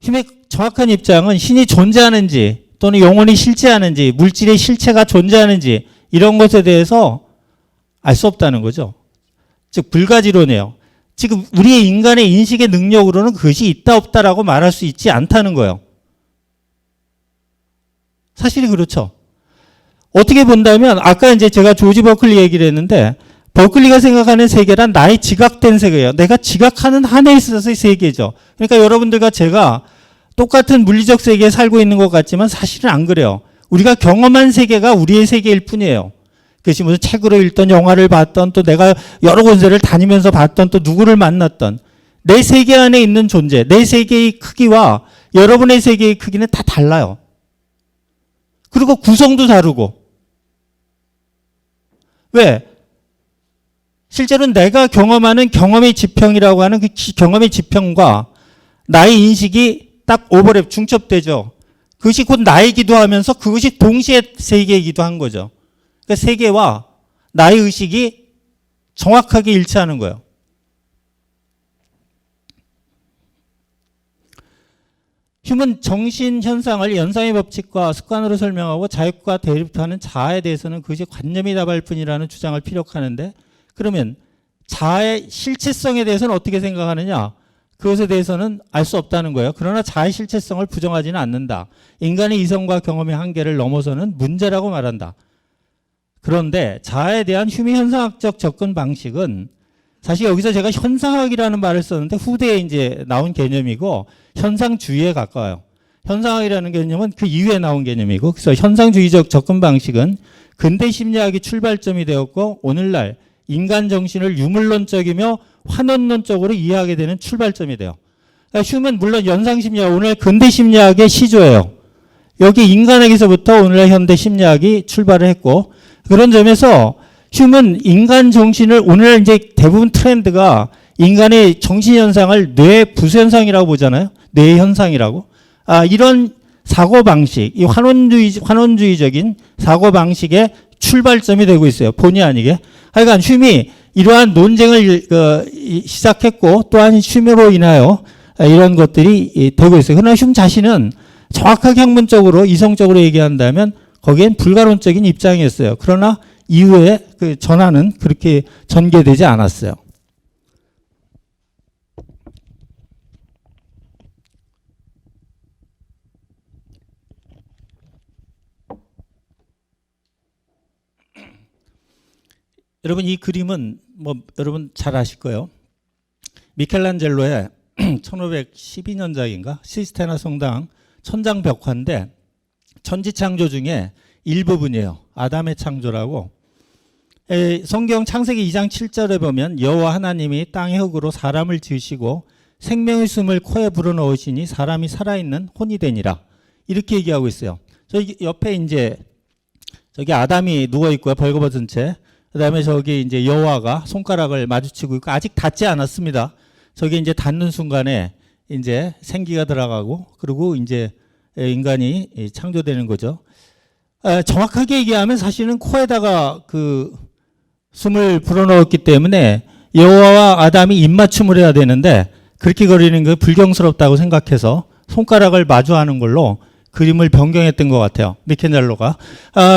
휴먼의 정확한 입장은 신이 존재하는지 또는 영혼이 실체하는지 물질의 실체가 존재하는지 이런 것에 대해서 알 수 없다는 거죠. 즉 불가지론이에요. 지금 우리의 인간의 인식의 능력으로는 그것이 있다 없다라고 말할 수 있지 않다는 거예요. 사실이 그렇죠. 어떻게 본다면 아까 이제 제가 조지 버클리 얘기를 했는데 버클리가 생각하는 세계란 나의 지각된 세계예요. 내가 지각하는 한에 있어서의 세계죠. 그러니까 여러분들과 제가 똑같은 물리적 세계에 살고 있는 것 같지만 사실은 안 그래요. 우리가 경험한 세계가 우리의 세계일 뿐이에요. 그것이 무슨 책으로 읽던 영화를 봤던 또 내가 여러 곳을 다니면서 봤던 또 누구를 만났던 내 세계 안에 있는 존재, 내 세계의 크기와 여러분의 세계의 크기는 다 달라요. 그리고 구성도 다르고. 왜? 실제로는 내가 경험하는 경험의 지평이라고 하는 그 경험의 지평과 나의 인식이 딱 오버랩, 중첩되죠. 그것이 곧 나이기도 하면서 그것이 동시에 세계이기도 한 거죠. 그러니까 세계와 나의 의식이 정확하게 일치하는 거예요. 휴먼 정신 현상을 연상의 법칙과 습관으로 설명하고 자익과 대립하는 자아에 대해서는 그것이 관념이다 할 뿐이라는 주장을 피력하는데 그러면 자아의 실체성에 대해서는 어떻게 생각하느냐? 그것에 대해서는 알 수 없다는 거예요. 그러나 자아의 실체성을 부정하지는 않는다. 인간의 이성과 경험의 한계를 넘어서는 문제라고 말한다. 그런데 자아에 대한 휴미 현상학적 접근 방식은 사실 여기서 제가 현상학이라는 말을 썼는데 후대에 이제 나온 개념이고 현상주의에 가까워요. 현상학이라는 개념은 그 이후에 나온 개념이고 그래서 현상주의적 접근 방식은 근대 심리학이 출발점이 되었고 오늘날 인간 정신을 유물론적이며 환원론적으로 이해하게 되는 출발점이 돼요. 그러니까 휴먼 물론 연상심리학 오늘 근대 심리학의 시조예요. 여기 인간에게서부터 오늘날 현대 심리학이 출발을 했고 그런 점에서 휴먼 인간 정신을 오늘 이제 대부분 트렌드가 인간의 정신 현상을 뇌 부수 현상이라고 보잖아요. 뇌 현상이라고. 이런 사고 방식, 이 환원주의적인 사고 방식의 출발점이 되고 있어요. 본의 아니게. 하여간 휴미 이러한 논쟁을 시작했고 또한 휴미로 인하여 이런 것들이 되고 있어요. 그러나 휴 자신은 정확하게 학문적으로 이성적으로 얘기한다면 거기엔 불가론적인 입장이었어요. 그러나 이후에 그 전환은 그렇게 전개되지 않았어요. 여러분 이 그림은 뭐 여러분 잘 아실 거예요. 미켈란젤로의 1512년작인가 시스테나 성당 천장 벽화인데 천지창조 중에 일부분이에요. 아담의 창조라고. 성경 창세기 2장 7절에 보면 여호와 하나님이 땅의 흙으로 사람을 지으시고 생명의 숨을 코에 불어넣으시니 사람이 살아있는 혼이 되니라. 이렇게 얘기하고 있어요. 저기 옆에 이제 저기 아담이 누워 있고요. 벌거벗은 채. 그다음에 저기 이제 여호와가 손가락을 마주치고 있고 아직 닿지 않았습니다. 저기 이제 닿는 순간에 이제 생기가 들어가고 그리고 이제 인간이 창조되는 거죠. 정확하게 얘기하면 사실은 코에다가 그 숨을 불어넣었기 때문에 여호와와 아담이 입맞춤을 해야 되는데 그렇게 거리는 게 불경스럽다고 생각해서 손가락을 마주하는 걸로 그림을 변경했던 것 같아요. 미켈란젤로가.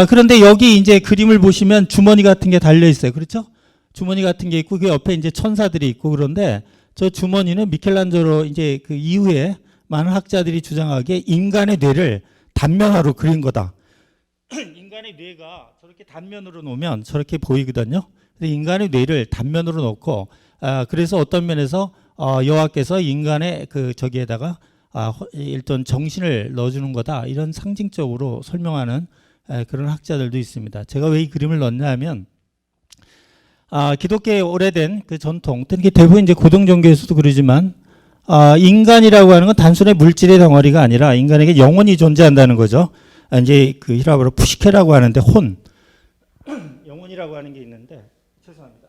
그런데 여기 이제 그림을 보시면 주머니 같은 게 달려 있어요. 그렇죠? 주머니 같은 게 있고 그 옆에 이제 천사들이 있고 그런데 저 주머니는 미켈란젤로 이제 그 이후에 많은 학자들이 주장하기에 인간의 뇌를 단면화로 그린 거다. 인간의 뇌가 저렇게 단면으로 놓으면 저렇게 보이거든요. 인간의 뇌를 단면으로 놓고 그래서 어떤 면에서 여호와께서 인간의 그 저기에다가 일단 정신을 넣어주는 거다, 이런 상징적으로 설명하는 그런 학자들도 있습니다. 제가 왜 이 그림을 넣냐면 기독교의 오래된 그 전통, 특히 대부분 이제 고등 종교에서도 그러지만 인간이라고 하는 건 단순히 물질의 덩어리가 아니라 인간에게 영혼이 존재한다는 거죠. 이제 그 히라보로 푸시케라고 하는데 혼, 영혼이라고 하는 게 있는데, 죄송합니다.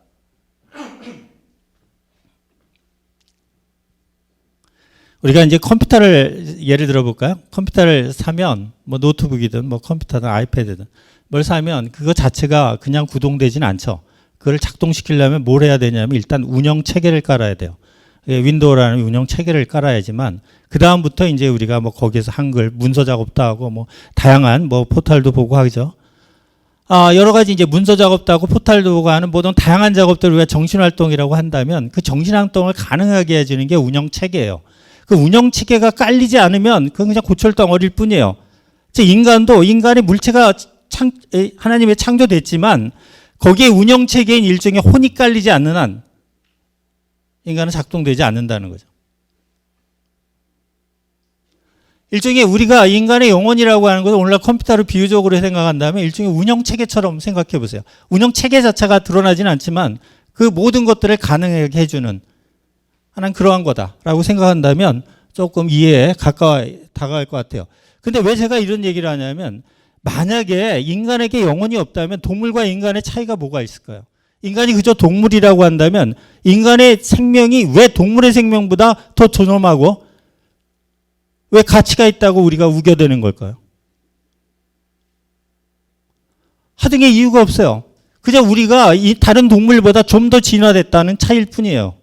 우리가 이제 컴퓨터를 예를 들어 볼까요? 컴퓨터를 사면 뭐 노트북이든 뭐 컴퓨터든 아이패드든 뭘 사면 그거 자체가 그냥 구동되진 않죠. 그걸 작동시키려면 뭘 해야 되냐면 일단 운영 체계를 깔아야 돼요. 윈도우라는 운영 체계를 깔아야지만 그 다음부터 이제 우리가 뭐 거기에서 한글 문서 작업도 하고 뭐 다양한 뭐 포털도 보고 하죠. 여러 가지 이제 문서 작업도 하고 포털도 보고 하는 모든 다양한 작업들을 우리가 정신활동이라고 한다면 그 정신활동을 가능하게 해주는 게 운영 체계예요. 그 운영 체계가 깔리지 않으면 그건 그냥 고철덩어리일 뿐이에요. 인간도 인간의 물체가 하나님의 창조됐지만 거기에 운영 체계인 일종의 혼이 깔리지 않는 한 인간은 작동되지 않는다는 거죠. 일종의 우리가 인간의 영혼이라고 하는 것을 오늘날 컴퓨터를 비유적으로 생각한다면 일종의 운영 체계처럼 생각해 보세요. 운영 체계 자체가 드러나지는 않지만 그 모든 것들을 가능하게 해주는 하나는 그러한 거다라고 생각한다면 조금 이해에 다가갈 것 같아요. 근데 왜 제가 이런 얘기를 하냐면 만약에 인간에게 영혼이 없다면 동물과 인간의 차이가 뭐가 있을까요? 인간이 그저 동물이라고 한다면 인간의 생명이 왜 동물의 생명보다 더 존엄하고 왜 가치가 있다고 우리가 우겨대는 걸까요? 하등의 이유가 없어요. 그저 우리가 이 다른 동물보다 좀 더 진화됐다는 차이일 뿐이에요.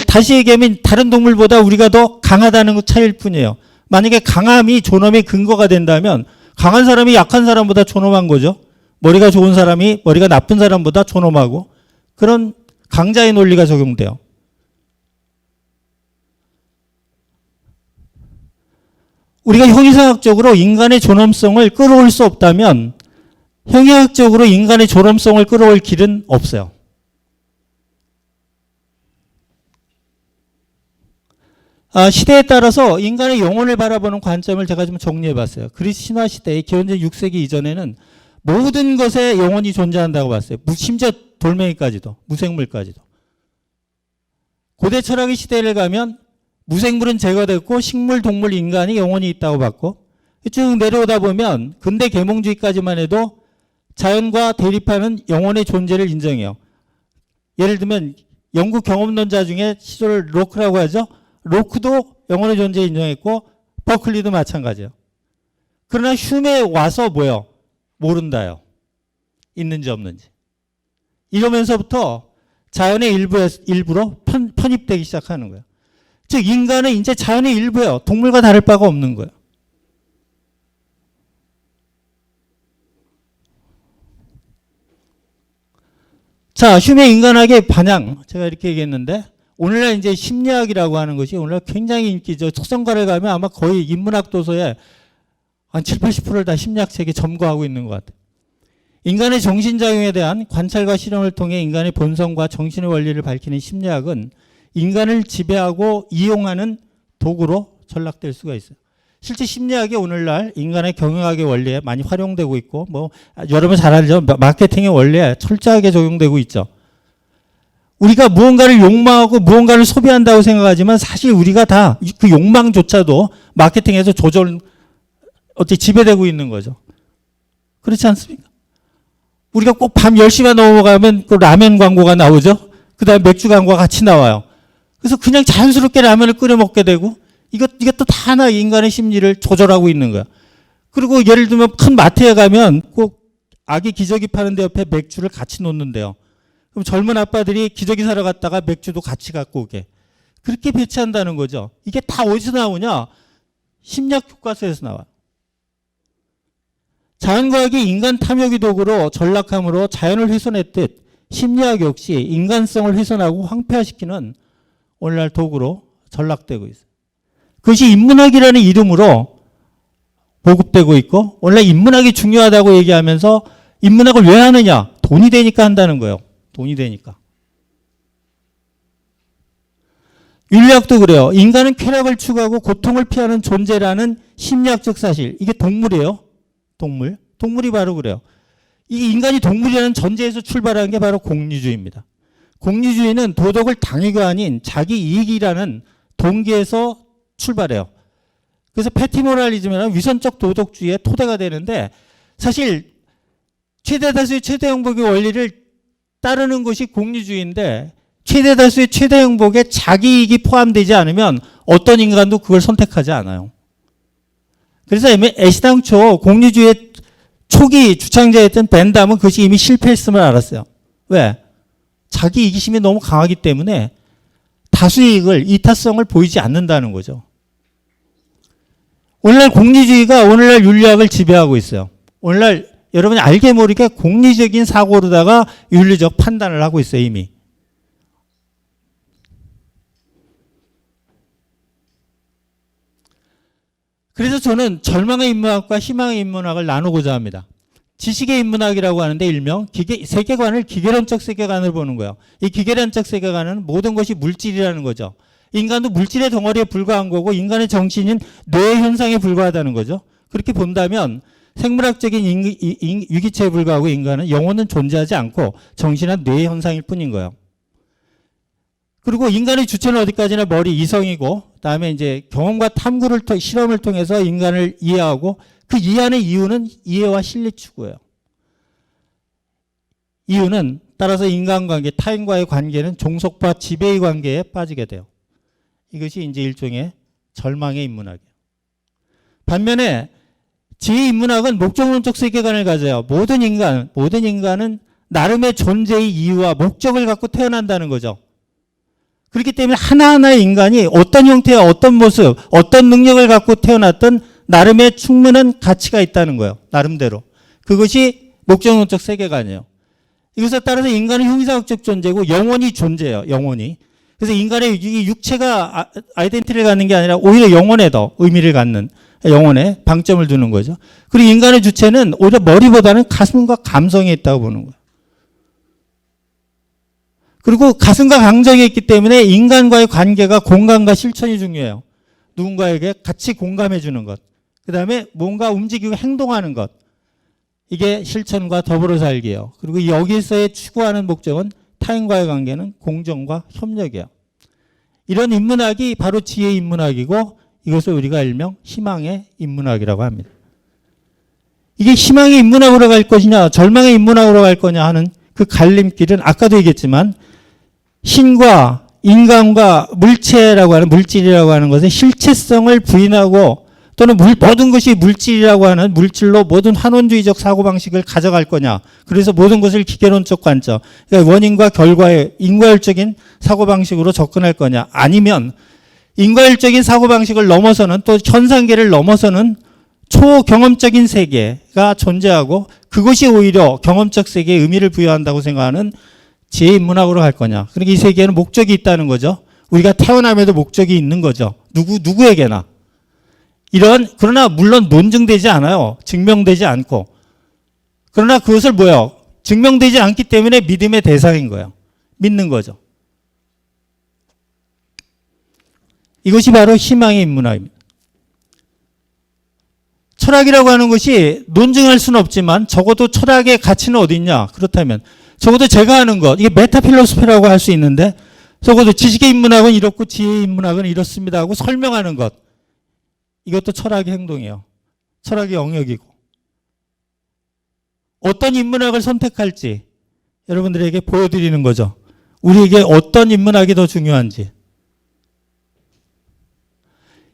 다시 얘기하면 다른 동물보다 우리가 더 강하다는 것 차이일 뿐이에요. 만약에 강함이 존엄의 근거가 된다면 강한 사람이 약한 사람보다 존엄한 거죠. 머리가 좋은 사람이 머리가 나쁜 사람보다 존엄하고 그런 강자의 논리가 적용돼요. 우리가 형이상학적으로 인간의 존엄성을 끌어올 수 없다면 형이학적으로 인간의 존엄성을 끌어올 길은 없어요. 시대에 따라서 인간의 영혼을 바라보는 관점을 제가 좀 정리해 봤어요. 그리스 신화 시대의 기원전 6세기 이전에는 모든 것에 영혼이 존재한다고 봤어요. 심지어 돌멩이까지도, 무생물까지도. 고대 철학의 시대를 가면 무생물은 제거됐고 식물, 동물, 인간이 영혼이 있다고 봤고 쭉 내려오다 보면 근대 계몽주의까지만 해도 자연과 대립하는 영혼의 존재를 인정해요. 예를 들면 영국 경험론자 중에 시조를 로크라고 하죠. 로크도 영혼의 존재 인정했고 버클리도 마찬가지예요. 그러나 흉에 와서 뭐요? 모른다요. 있는지 없는지. 이러면서부터 자연의 일부로 편입되기 시작하는 거예요. 즉 인간은 이제 자연의 일부예요. 동물과 다를 바가 없는 거예요. 자, 휴메 인간학의 반향, 제가 이렇게 얘기했는데 오늘날 이제 심리학이라고 하는 것이 오늘날 굉장히 인기죠. 특성과를 가면 아마 거의 인문학 도서에 한 7, 80%를 다 심리학 책에 점거하고 있는 것 같아요. 인간의 정신작용에 대한 관찰과 실험을 통해 인간의 본성과 정신의 원리를 밝히는 심리학은 인간을 지배하고 이용하는 도구로 전락될 수가 있어요. 실제 심리학이 오늘날 인간의 경영학의 원리에 많이 활용되고 있고 뭐 여러분 잘 알죠? 마케팅의 원리에 철저하게 적용되고 있죠. 우리가 무언가를 욕망하고 무언가를 소비한다고 생각하지만 사실 우리가 다 그 욕망조차도 마케팅에서 어떻게 지배되고 있는 거죠. 그렇지 않습니까? 우리가 꼭 밤 10시가 넘어가면 그 라면 광고가 나오죠. 그 다음에 맥주 광고가 같이 나와요. 그래서 그냥 자연스럽게 라면을 끓여 먹게 되고 이것도 다 하나 인간의 심리를 조절하고 있는 거야. 그리고 예를 들면 큰 마트에 가면 꼭 아기 기저귀 파는 데 옆에 맥주를 같이 놓는데요. 그럼 젊은 아빠들이 기저귀 사러 갔다가 맥주도 같이 갖고 오게. 그렇게 배치한다는 거죠. 이게 다 어디서 나오냐? 심리학 교과서에서 나와. 자연과학이 인간 탐욕의 도구로 전락함으로 자연을 훼손했듯 심리학 역시 인간성을 훼손하고 황폐화시키는 오늘날 도구로 전락되고 있어요. 그것이 인문학이라는 이름으로 보급되고 있고, 원래 인문학이 중요하다고 얘기하면서 인문학을 왜 하느냐? 돈이 되니까 한다는 거예요. 돈이 되니까. 윤리학도 그래요. 인간은 쾌락을 추구하고 고통을 피하는 존재라는 심리학적 사실. 이게 동물이에요. 동물. 동물이 바로 그래요. 이 인간이 동물이라는 전제에서 출발한 게 바로 공리주의입니다. 공리주의는 도덕을 당위가 아닌 자기 이익이라는 동기에서 출발해요. 그래서 패티모랄리즘이라는 위선적 도덕주의의 토대가 되는데, 사실 최대 다수의 최대 행복의 원리를 따르는 것이 공리주의인데, 최대 다수의 최대 행복에 자기 이익이 포함되지 않으면 어떤 인간도 그걸 선택하지 않아요. 그래서 애시당초 공리주의의 초기 주창자였던 벤담은 그것이 이미 실패했음을 알았어요. 왜? 자기 이기심이 너무 강하기 때문에 다수의 이익을, 이타성을 보이지 않는다는 거죠. 오늘날 공리주의가 오늘날 윤리학을 지배하고 있어요. 오늘날 여러분이 알게 모르게 공리적인 사고로다가 윤리적 판단을 하고 있어요, 이미. 그래서 저는 절망의 인문학과 희망의 인문학을 나누고자 합니다. 지식의 인문학이라고 하는데 일명 세계관을 기계론적 세계관을 보는 거예요. 이 기계론적 세계관은 모든 것이 물질이라는 거죠. 인간도 물질의 덩어리에 불과한 거고 인간의 정신은 뇌의 현상에 불과하다는 거죠. 그렇게 본다면 생물학적인 유기체에 불과하고 인간은 영혼은 존재하지 않고 정신은 뇌의 현상일 뿐인 거예요. 그리고 인간의 주체는 어디까지나 머리 이성이고, 그다음에 이제 경험과 탐구를 실험을 통해서 인간을 이해하고, 그 이해하는 이유는 이해와 실리 추구예요. 이유는 따라서 인간관계, 타인과의 관계는 종속과 지배의 관계에 빠지게 돼요. 이것이 이제 일종의 절망의 인문학이에요. 반면에 제2인문학은 목적론적 세계관을 가져요. 모든 인간은 나름의 존재의 이유와 목적을 갖고 태어난다는 거죠. 그렇기 때문에 하나하나의 인간이 어떤 형태와 어떤 모습, 어떤 능력을 갖고 태어났던 나름의 충분한 가치가 있다는 거예요. 나름대로. 그것이 목적론적 세계관이에요. 이것에 따라서 인간은 형이상학적 존재고 영혼이 존재해요. 영혼이. 그래서 인간의 이 육체가 아이덴티티를 갖는 게 아니라 오히려 영혼에 더 의미를 갖는, 영혼에 방점을 두는 거죠. 그리고 인간의 주체는 오히려 머리보다는 가슴과 감성에 있다고 보는 거예요. 그리고 가슴과 감정이 있기 때문에 인간과의 관계가 공감과 실천이 중요해요. 누군가에게 같이 공감해 주는 것. 그 다음에 뭔가 움직이고 행동하는 것. 이게 실천과 더불어 살기예요. 그리고 여기서의 추구하는 목적은 타인과의 관계는 공정과 협력이에요. 이런 인문학이 바로 지혜의 인문학이고, 이것을 우리가 일명 희망의 인문학이라고 합니다. 이게 희망의 인문학으로 갈 것이냐 절망의 인문학으로 갈 거냐 하는 그 갈림길은 아까도 얘기했지만, 신과 인간과 물체라고 하는, 물질이라고 하는 것의 실체성을 부인하고, 또는 모든 것이 물질이라고 하는 물질로 모든 환원주의적 사고방식을 가져갈 거냐. 그래서 모든 것을 기계론적 관점, 그러니까 원인과 결과의 인과율적인 사고방식으로 접근할 거냐. 아니면 인과율적인 사고방식을 넘어서는, 또 현상계를 넘어서는 초경험적인 세계가 존재하고, 그것이 오히려 경험적 세계에 의미를 부여한다고 생각하는 제2인문학으로 갈 거냐. 그러니까 이 세계에는 목적이 있다는 거죠. 우리가 태어남에도 목적이 있는 거죠. 누구에게나. 그러나 물론 논증되지 않아요. 증명되지 않고. 그러나 그것을 뭐예요? 증명되지 않기 때문에 믿음의 대상인 거예요. 믿는 거죠. 이것이 바로 희망의 인문학입니다. 철학이라고 하는 것이 논증할 수는 없지만 적어도 철학의 가치는 어디 있냐? 그렇다면 적어도 제가 하는 것, 이게 메타필로소피라고 할 수 있는데, 적어도 지식의 인문학은 이렇고 지혜의 인문학은 이렇습니다 하고 설명하는 것, 이것도 철학의 행동이에요. 철학의 영역이고. 어떤 인문학을 선택할지 여러분들에게 보여드리는 거죠. 우리에게 어떤 인문학이 더 중요한지.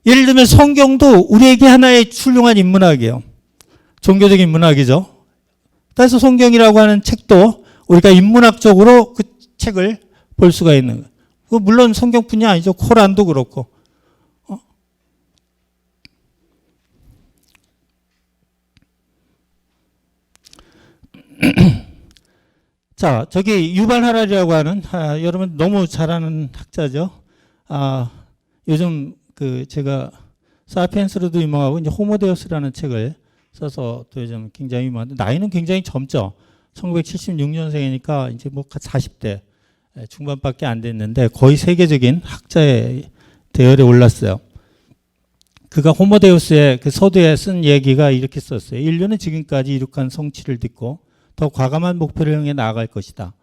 예를 들면 성경도 우리에게 하나의 훌륭한 인문학이에요. 종교적 인문학이죠. 그래서 성경이라고 하는 책도 우리가 인문학적으로 그 책을 볼 수가 있는 거예요. 물론 성경뿐이 아니죠. 코란도 그렇고. 자, 저기 유발 하라리라고 하는 여러분 너무 잘 아는 학자죠. 요즘 제가 사피엔스로도 유명하고 이제 호모데우스라는 책을 써서 또 요즘 굉장히 유명한데 나이는 굉장히 젊죠. 1976년생이니까 이제 뭐 40대 중반밖에 안 됐는데 거의 세계적인 학자의 대열에 올랐어요. 그가 호모데우스의 그 서두에 쓴 얘기가 이렇게 썼어요. 인류는 지금까지 이룩한 성취를 딛고 더 과감한 목표를 향해 나아갈 것이다.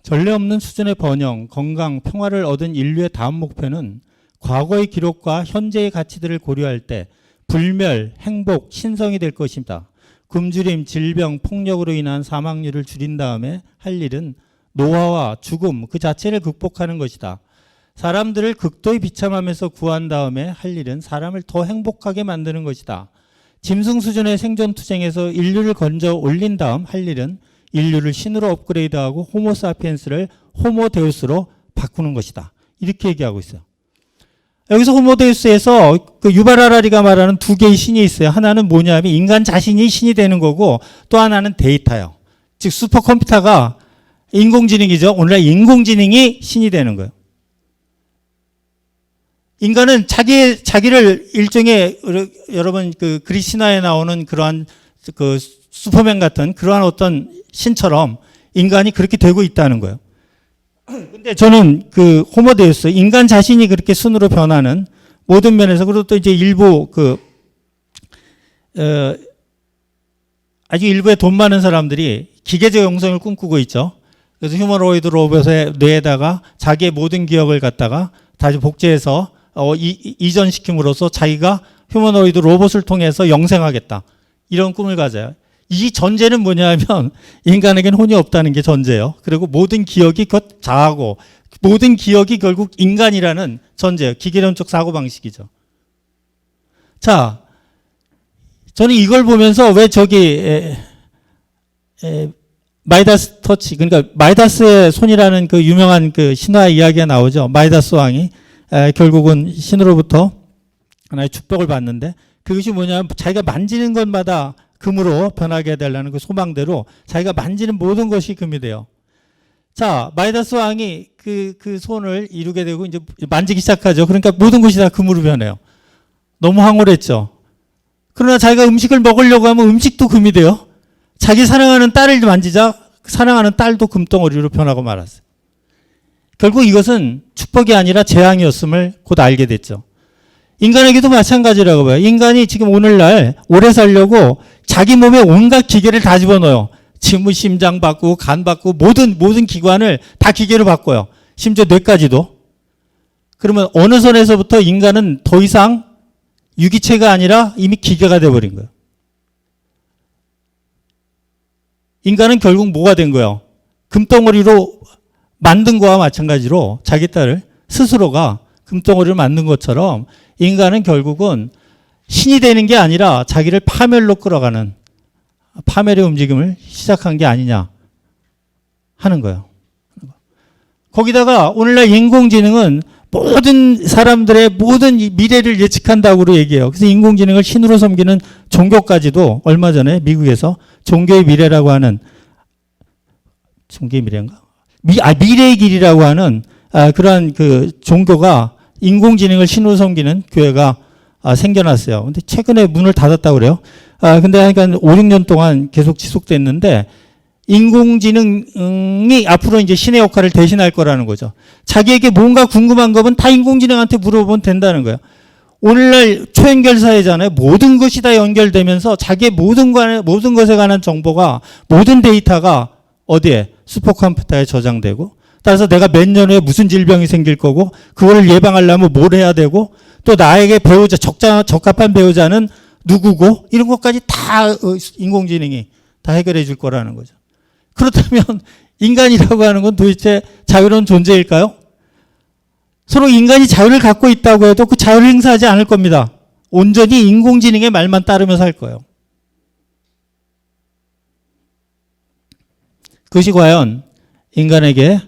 전례 없는 수준의 번영, 건강, 평화를 얻은 인류의 다음 목표는 과거의 기록과 현재의 가치들을 고려할 때 불멸, 행복, 신성이 될 것입니다. 굶주림, 질병, 폭력으로 인한 사망률을 줄인 다음에 할 일은 노화와 죽음 그 자체를 극복하는 것이다. 사람들을 극도의 비참함에서 구한 다음에 할 일은 사람을 더 행복하게 만드는 것이다. 짐승 수준의 생존 투쟁에서 인류를 건져 올린 다음 할 일은 인류를 신으로 업그레이드하고 호모사피엔스를 호모데우스로 바꾸는 것이다. 이렇게 얘기하고 있어요. 여기서 호모데우스에서 그 유발 하라리가 말하는 두 개의 신이 있어요. 하나는 뭐냐면 인간 자신이 신이 되는 거고 또 하나는 데이터예요. 즉 슈퍼컴퓨터가 인공지능이죠. 오늘날 인공지능이 신이 되는 거예요. 인간은 자기를 일종의 여러분 그 그리스 신화에 나오는 그러한 그 슈퍼맨 같은 그러한 어떤 신처럼 인간이 그렇게 되고 있다는 거예요. 근데 저는 그 호모데우스 인간 자신이 그렇게 순으로 변하는 모든 면에서 그리고 또 이제 일부 아주 일부의 돈 많은 사람들이 기계적 영성을 꿈꾸고 있죠. 그래서 휴머노이드 로봇의 뇌에다가 자기의 모든 기억을 갖다가 다시 복제해서 이전시킴으로써 자기가 휴머노이드 로봇을 통해서 영생하겠다. 이런 꿈을 가져요. 이 전제는 뭐냐면 인간에게는 혼이 없다는 게 전제예요. 그리고 모든 기억이 곧 자아고 모든 기억이 결국 인간이라는 전제예요. 기계론적 사고방식이죠. 자, 저는 이걸 보면서 왜 저기 마이다스 터치 그러니까 마이다스의 손이라는 그 유명한 그 신화 이야기가 나오죠. 마이다스 왕이 결국은 신으로부터 하나의 축복을 받는데 그것이 뭐냐면 자기가 만지는 것마다 금으로 변하게 해달라는 그 소망대로 자기가 만지는 모든 것이 금이 돼요. 자, 마이다스 왕이 그 손을 이루게 되고 이제 만지기 시작하죠. 그러니까 모든 것이 다 금으로 변해요. 너무 황홀했죠. 그러나 자기가 음식을 먹으려고 하면 음식도 금이 돼요. 자기 사랑하는 딸을 만지자 사랑하는 딸도 금덩어리로 변하고 말았어요. 결국 이것은 축복이 아니라 재앙이었음을 곧 알게 됐죠. 인간에게도 마찬가지라고 봐요. 인간이 지금 오늘날 오래 살려고 자기 몸에 온갖 기계를 다 집어넣어요. 지금 심장 바꾸고 간 바꾸고 모든 기관을 다 기계로 바꿔요. 심지어 뇌까지도. 그러면 어느 선에서부터 인간은 더 이상 유기체가 아니라 이미 기계가 돼버린 거예요. 인간은 결국 뭐가 된 거예요? 금덩어리로 만든 거와 마찬가지로 자기 딸을 스스로가 금덩어리를 만든 것처럼 인간은 결국은 신이 되는 게 아니라 자기를 파멸로 끌어가는 파멸의 움직임을 시작한 게 아니냐 하는 거예요. 거기다가 오늘날 인공지능은 모든 사람들의 모든 미래를 예측한다고 얘기해요. 그래서 인공지능을 신으로 섬기는 종교까지도 얼마 전에 미국에서 종교의 미래라고 하는 종교의 미래인가? 미래의 길이라고 하는 그러한 그 종교가 인공지능을 신으로 섬기는 교회가 생겨났어요. 근데 최근에 문을 닫았다고 그래요. 근데 하여간 5, 6년 동안 계속 지속됐는데 인공지능이 앞으로 이제 신의 역할을 대신할 거라는 거죠. 자기에게 뭔가 궁금한 거면 다 인공지능한테 물어보면 된다는 거예요. 오늘날 초연결 사회잖아요. 모든 것이 다 연결되면서 자기의 모든 것에 관한 정보가 모든 데이터가 어디에? 슈퍼컴퓨터에 저장되고 따라서 내가 몇 년 후에 무슨 질병이 생길 거고 그거를 예방하려면 뭘 해야 되고 또 나에게 배우자 적합한 배우자는 누구고 이런 것까지 다 인공지능이 다 해결해 줄 거라는 거죠. 그렇다면 인간이라고 하는 건 도대체 자유로운 존재일까요? 서로 인간이 자유를 갖고 있다고 해도 그 자유를 행사하지 않을 겁니다. 온전히 인공지능의 말만 따르면서 할 거예요. 그것이 과연 인간에게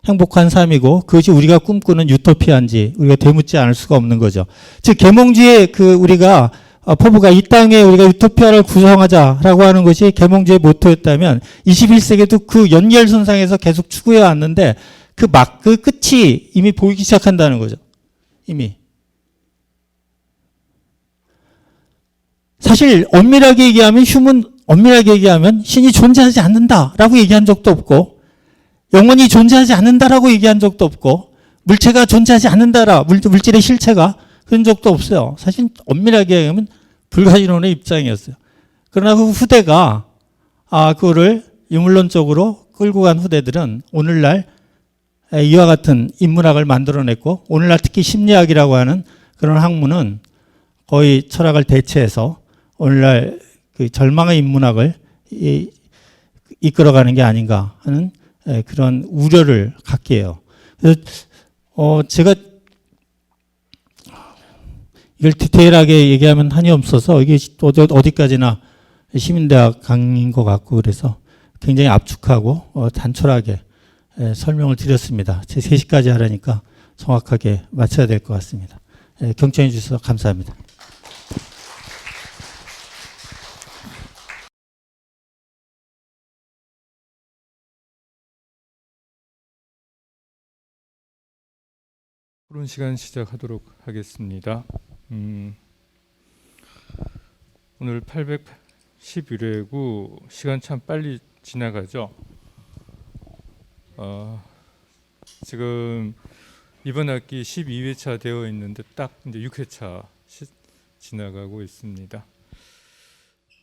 행복한 삶이고 그것이 우리가 꿈꾸는 유토피아인지 우리가 되묻지 않을 수가 없는 거죠. 즉 계몽주의 우리가 포부가 이 땅에 우리가 유토피아를 구성하자라고 하는 것이 계몽주의 모토였다면 21세기도 그 연결선상에서 계속 추구해 왔는데 그 끝이 이미 보이기 시작한다는 거죠. 이미. 사실 엄밀하게 얘기하면 신이 존재하지 않는다라고 얘기한 적도 없고 영혼이 존재하지 않는다라고 얘기한 적도 없고 물체가 존재하지 않는다라 물질의 실체가 그런 적도 없어요. 사실 엄밀하게 얘기하면 불가지론의 입장이었어요. 그러나 그 후대가 그거를 유물론적으로 끌고 간 후대들은 오늘날 이와 같은 인문학을 만들어냈고 오늘날 특히 심리학이라고 하는 그런 학문은 거의 철학을 대체해서 오늘날 그 절망의 인문학을 이끌어가는 게 아닌가 하는 그런 우려를 갖게 해요. 그래서 제가 이걸 디테일하게 얘기하면 한이 없어서 이게 어디까지나 시민대학 강의인 것 같고 그래서 굉장히 압축하고 단촐하게 설명을 드렸습니다. 제 3시까지 하라니까 정확하게 맞춰야 될 것 같습니다. 경청해 주셔서 감사합니다. 토론 시간 시작하도록 하겠습니다. 오늘 811회고 시간 참 빨리 지나가죠. 지금 이번 학기 12회차 되어 있는데 딱 이제 6회차 지나가고 있습니다.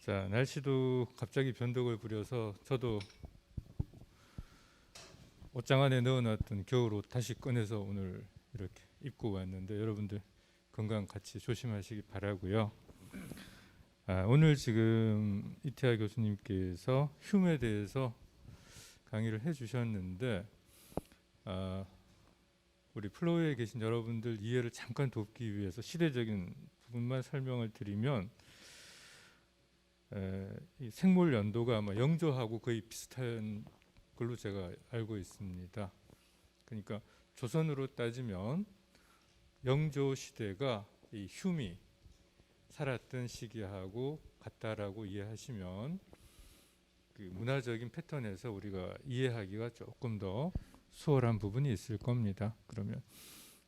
자, 날씨도 갑자기 변덕을 부려서 저도 옷장 안에 넣어놨던 겨울옷 다시 꺼내서 오늘 이렇게 입고 왔는데 여러분들 건강 같이 조심하시기 바라고요. 오늘 지금 이태하 교수님께서 흉에 대해서 강의를 해주셨는데 우리 플로우에 계신 여러분들 이해를 잠깐 돕기 위해서 시대적인 부분만 설명을 드리면 이 생물 연도가 아마 영조하고 거의 비슷한 걸로 제가 알고 있습니다. 그러니까 조선으로 따지면 영조 시대가 이 흉이 살았던 시기하고 같다라고 이해하시면 그 문화적인 패턴에서 우리가 이해하기가 조금 더 수월한 부분이 있을 겁니다. 그러면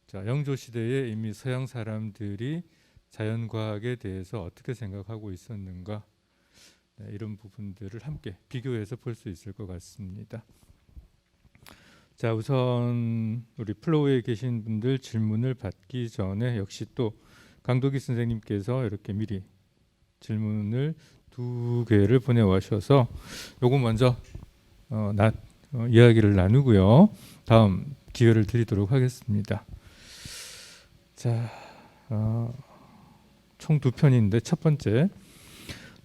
자, 영조 시대에 이미 서양 사람들이 자연과학에 대해서 어떻게 생각하고 있었는가, 이런 부분들을 함께 비교해서 볼 수 있을 것 같습니다. 자, 우선 우리 플로우에 계신 분들 질문을 받기 전에 역시 또 강도기 선생님께서 이렇게 미리 질문을 2개를 보내와셔서 요거 먼저 이야기를 나누고요. 다음 기회를 드리도록 하겠습니다. 자, 총 2편인데 첫 번째,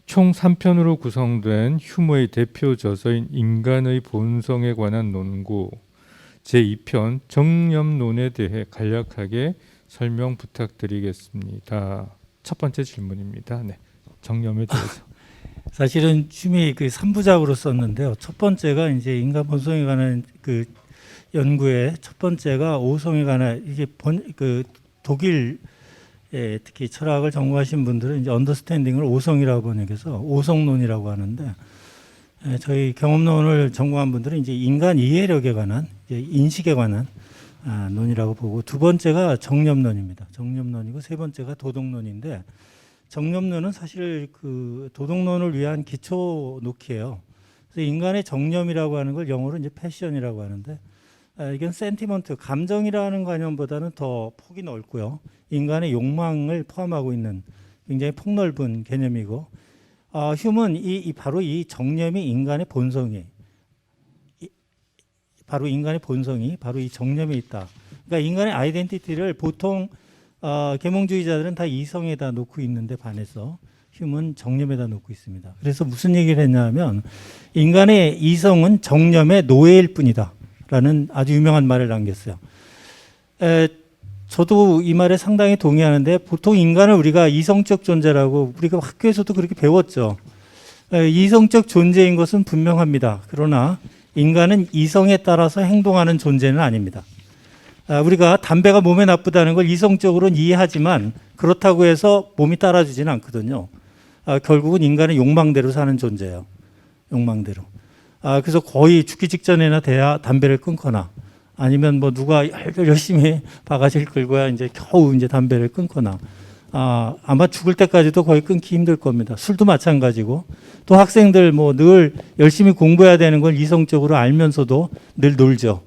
총 3편으로 구성된 휴머의 대표 저서인 인간의 본성에 관한 논고 제2편 정념론에 대해 간략하게 설명 부탁드리겠습니다. 첫 번째 질문입니다. 네, 정념에 대해서. 사실은 춤이 그 3부작으로 썼는데요. 첫 번째가 이제 인간 본성에 관한 그 연구의 첫 번째가 오성에 관한 이게 그 독일 특히 철학을 전공하신 분들은 이제 언더스탠딩을 오성이라고 번역해서 오성론이라고 하는데 저희 경험론을 전공한 분들은 이제 인간 이해력에 관한 인식에 관한 논이라고 보고 두 번째가 정념론입니다. 정념론이고 세 번째가 도덕론인데 정념론은 사실 그 도덕론을 위한 기초 놓기예요. 그래서 인간의 정념이라고 하는 걸 영어로 이제 패션이라고 하는데 이건 센티먼트, 감정이라는 관념보다는 더 폭이 넓고요. 인간의 욕망을 포함하고 있는 굉장히 폭넓은 개념이고 휴먼 바로 이 정념이 인간의 본성이 바로 인간의 본성이 바로 이 정념에 있다. 그러니까 인간의 아이덴티티를 보통 계몽주의자들은 다 이성에다 놓고 있는데 반해서 휴먼 정념에다 놓고 있습니다. 그래서 무슨 얘기를 했냐면 인간의 이성은 정념의 노예일 뿐이다 라는 아주 유명한 말을 남겼어요. 저도 이 말에 상당히 동의하는데 보통 인간을 우리가 이성적 존재라고 우리가 학교에서도 그렇게 배웠죠. 이성적 존재인 것은 분명합니다. 그러나 인간은 이성에 따라서 행동하는 존재는 아닙니다. 우리가 담배가 몸에 나쁘다는 걸 이성적으로는 이해하지만 그렇다고 해서 몸이 따라주지는 않거든요. 결국은 인간은 욕망대로 사는 존재예요. 욕망대로. 그래서 거의 죽기 직전에나 돼야 담배를 끊거나 아니면 뭐 누가 열심히 바가지를 긁어야 이제 겨우 이제 담배를 끊거나 아마 죽을 때까지도 거의 끊기 힘들 겁니다. 술도 마찬가지고 또 학생들 뭐 늘 열심히 공부해야 되는 걸 이성적으로 알면서도 늘 놀죠.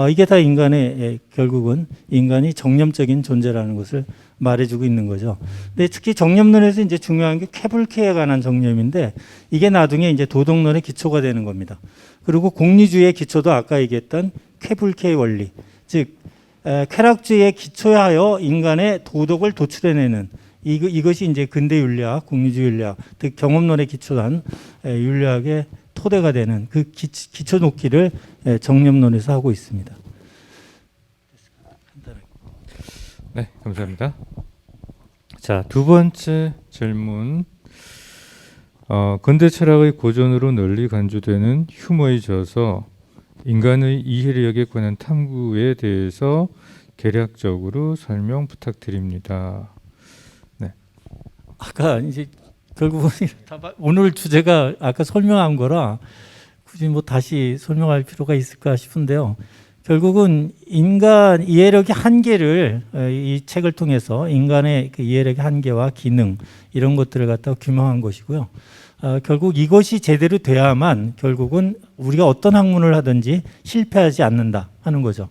이게 다 인간의 결국은 인간이 정념적인 존재라는 것을 말해주고 있는 거죠. 근데 특히 정념론에서 이제 중요한 게 쾌불쾌에 관한 정념인데 이게 나중에 이제 도덕론의 기초가 되는 겁니다. 그리고 공리주의의 기초도 아까 얘기했던 쾌불쾌의 원리, 즉 쾌락주의에 기초하여 인간의 도덕을 도출해내는 이것이 이제 근대 윤리학, 공리주의 윤리학, 즉 경험론에 기초한 윤리학의 토대가 되는 그 기초 놓기를 정념론에서 하고 있습니다. 네, 감사합니다. 자, 두 번째 질문. 근대 철학의 고전으로 널리 간주되는 휴머에 져서 인간의 이해력에 관한 탐구에 대해서 개략적으로 설명 부탁드립니다. 네. 아까 이제 결국은 오늘 주제가 아까 설명한 거라 굳이 뭐 다시 설명할 필요가 있을까 싶은데요. 결국은 인간 이해력의 한계를 이 책을 통해서 인간의 그 이해력의 한계와 기능 이런 것들을 갖다가 규명한 것이고요. 결국 이것이 제대로 돼야만 결국은 우리가 어떤 학문을 하든지 실패하지 않는다 하는 거죠.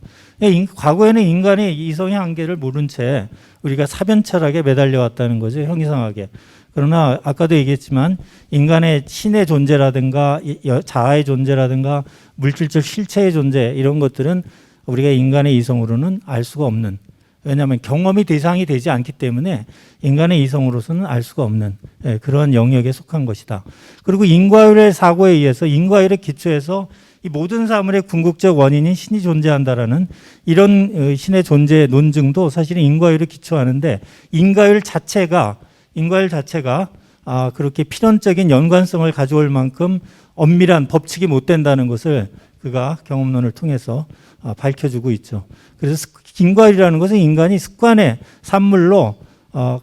과거에는 인간의 이성의 한계를 모른 채 우리가 사변철학에 매달려 왔다는 거죠. 형이상하게. 그러나 아까도 얘기했지만 인간의 신의 존재라든가 자아의 존재라든가 물질적 실체의 존재 이런 것들은 우리가 인간의 이성으로는 알 수가 없는, 왜냐하면 경험이 대상이 되지 않기 때문에 인간의 이성으로서는 알 수가 없는 그런 영역에 속한 것이다. 그리고 인과율의 사고에 의해서 인과율의 기초에서 이 모든 사물의 궁극적 원인인 신이 존재한다라는 이런 신의 존재 논증도 사실은 인과율에 기초하는데 인과율 자체가 그렇게 필연적인 연관성을 가져올 만큼 엄밀한 법칙이 못 된다는 것을 그가 경험론을 통해서 밝혀주고 있죠. 그래서 인과율이라는 것은 인간이 습관의 산물로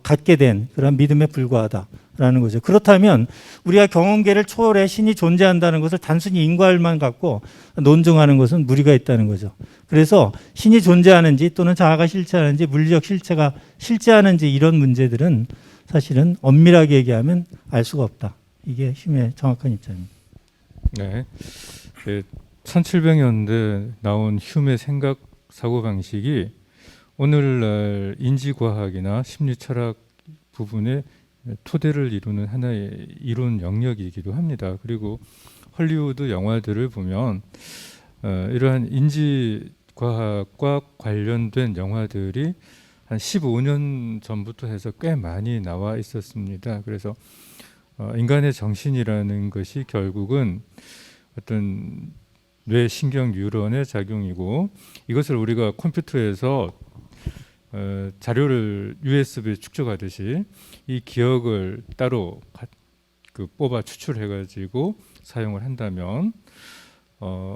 갖게 된 그런 믿음에 불과하다라는 거죠. 그렇다면 우리가 경험계를 초월해 신이 존재한다는 것을 단순히 인과율만 갖고 논증하는 것은 무리가 있다는 거죠. 그래서 신이 존재하는지 또는 자아가 실체하는지 물리적 실체가 실제하는지 이런 문제들은 사실은 엄밀하게 얘기하면 알 수가 없다. 이게 휴메의 정확한 입장입니다. 네. 1700년대 나온 휴메 생각 사고 방식이 오늘날 인지과학이나 심리철학 부분에 토대를 이루는 하나의 이론 영역이기도 합니다. 그리고 헐리우드 영화들을 보면 이러한 인지과학과 관련된 영화들이 한 15년 전부터 해서 꽤 많이 나와 있었습니다. 그래서 인간의 정신이라는 것이 결국은 어떤 뇌 신경 뉴런의 작용이고 이것을 우리가 컴퓨터에서 자료를 USB에 축적하듯이 이 기억을 따로 뽑아 추출해가지고 사용을 한다면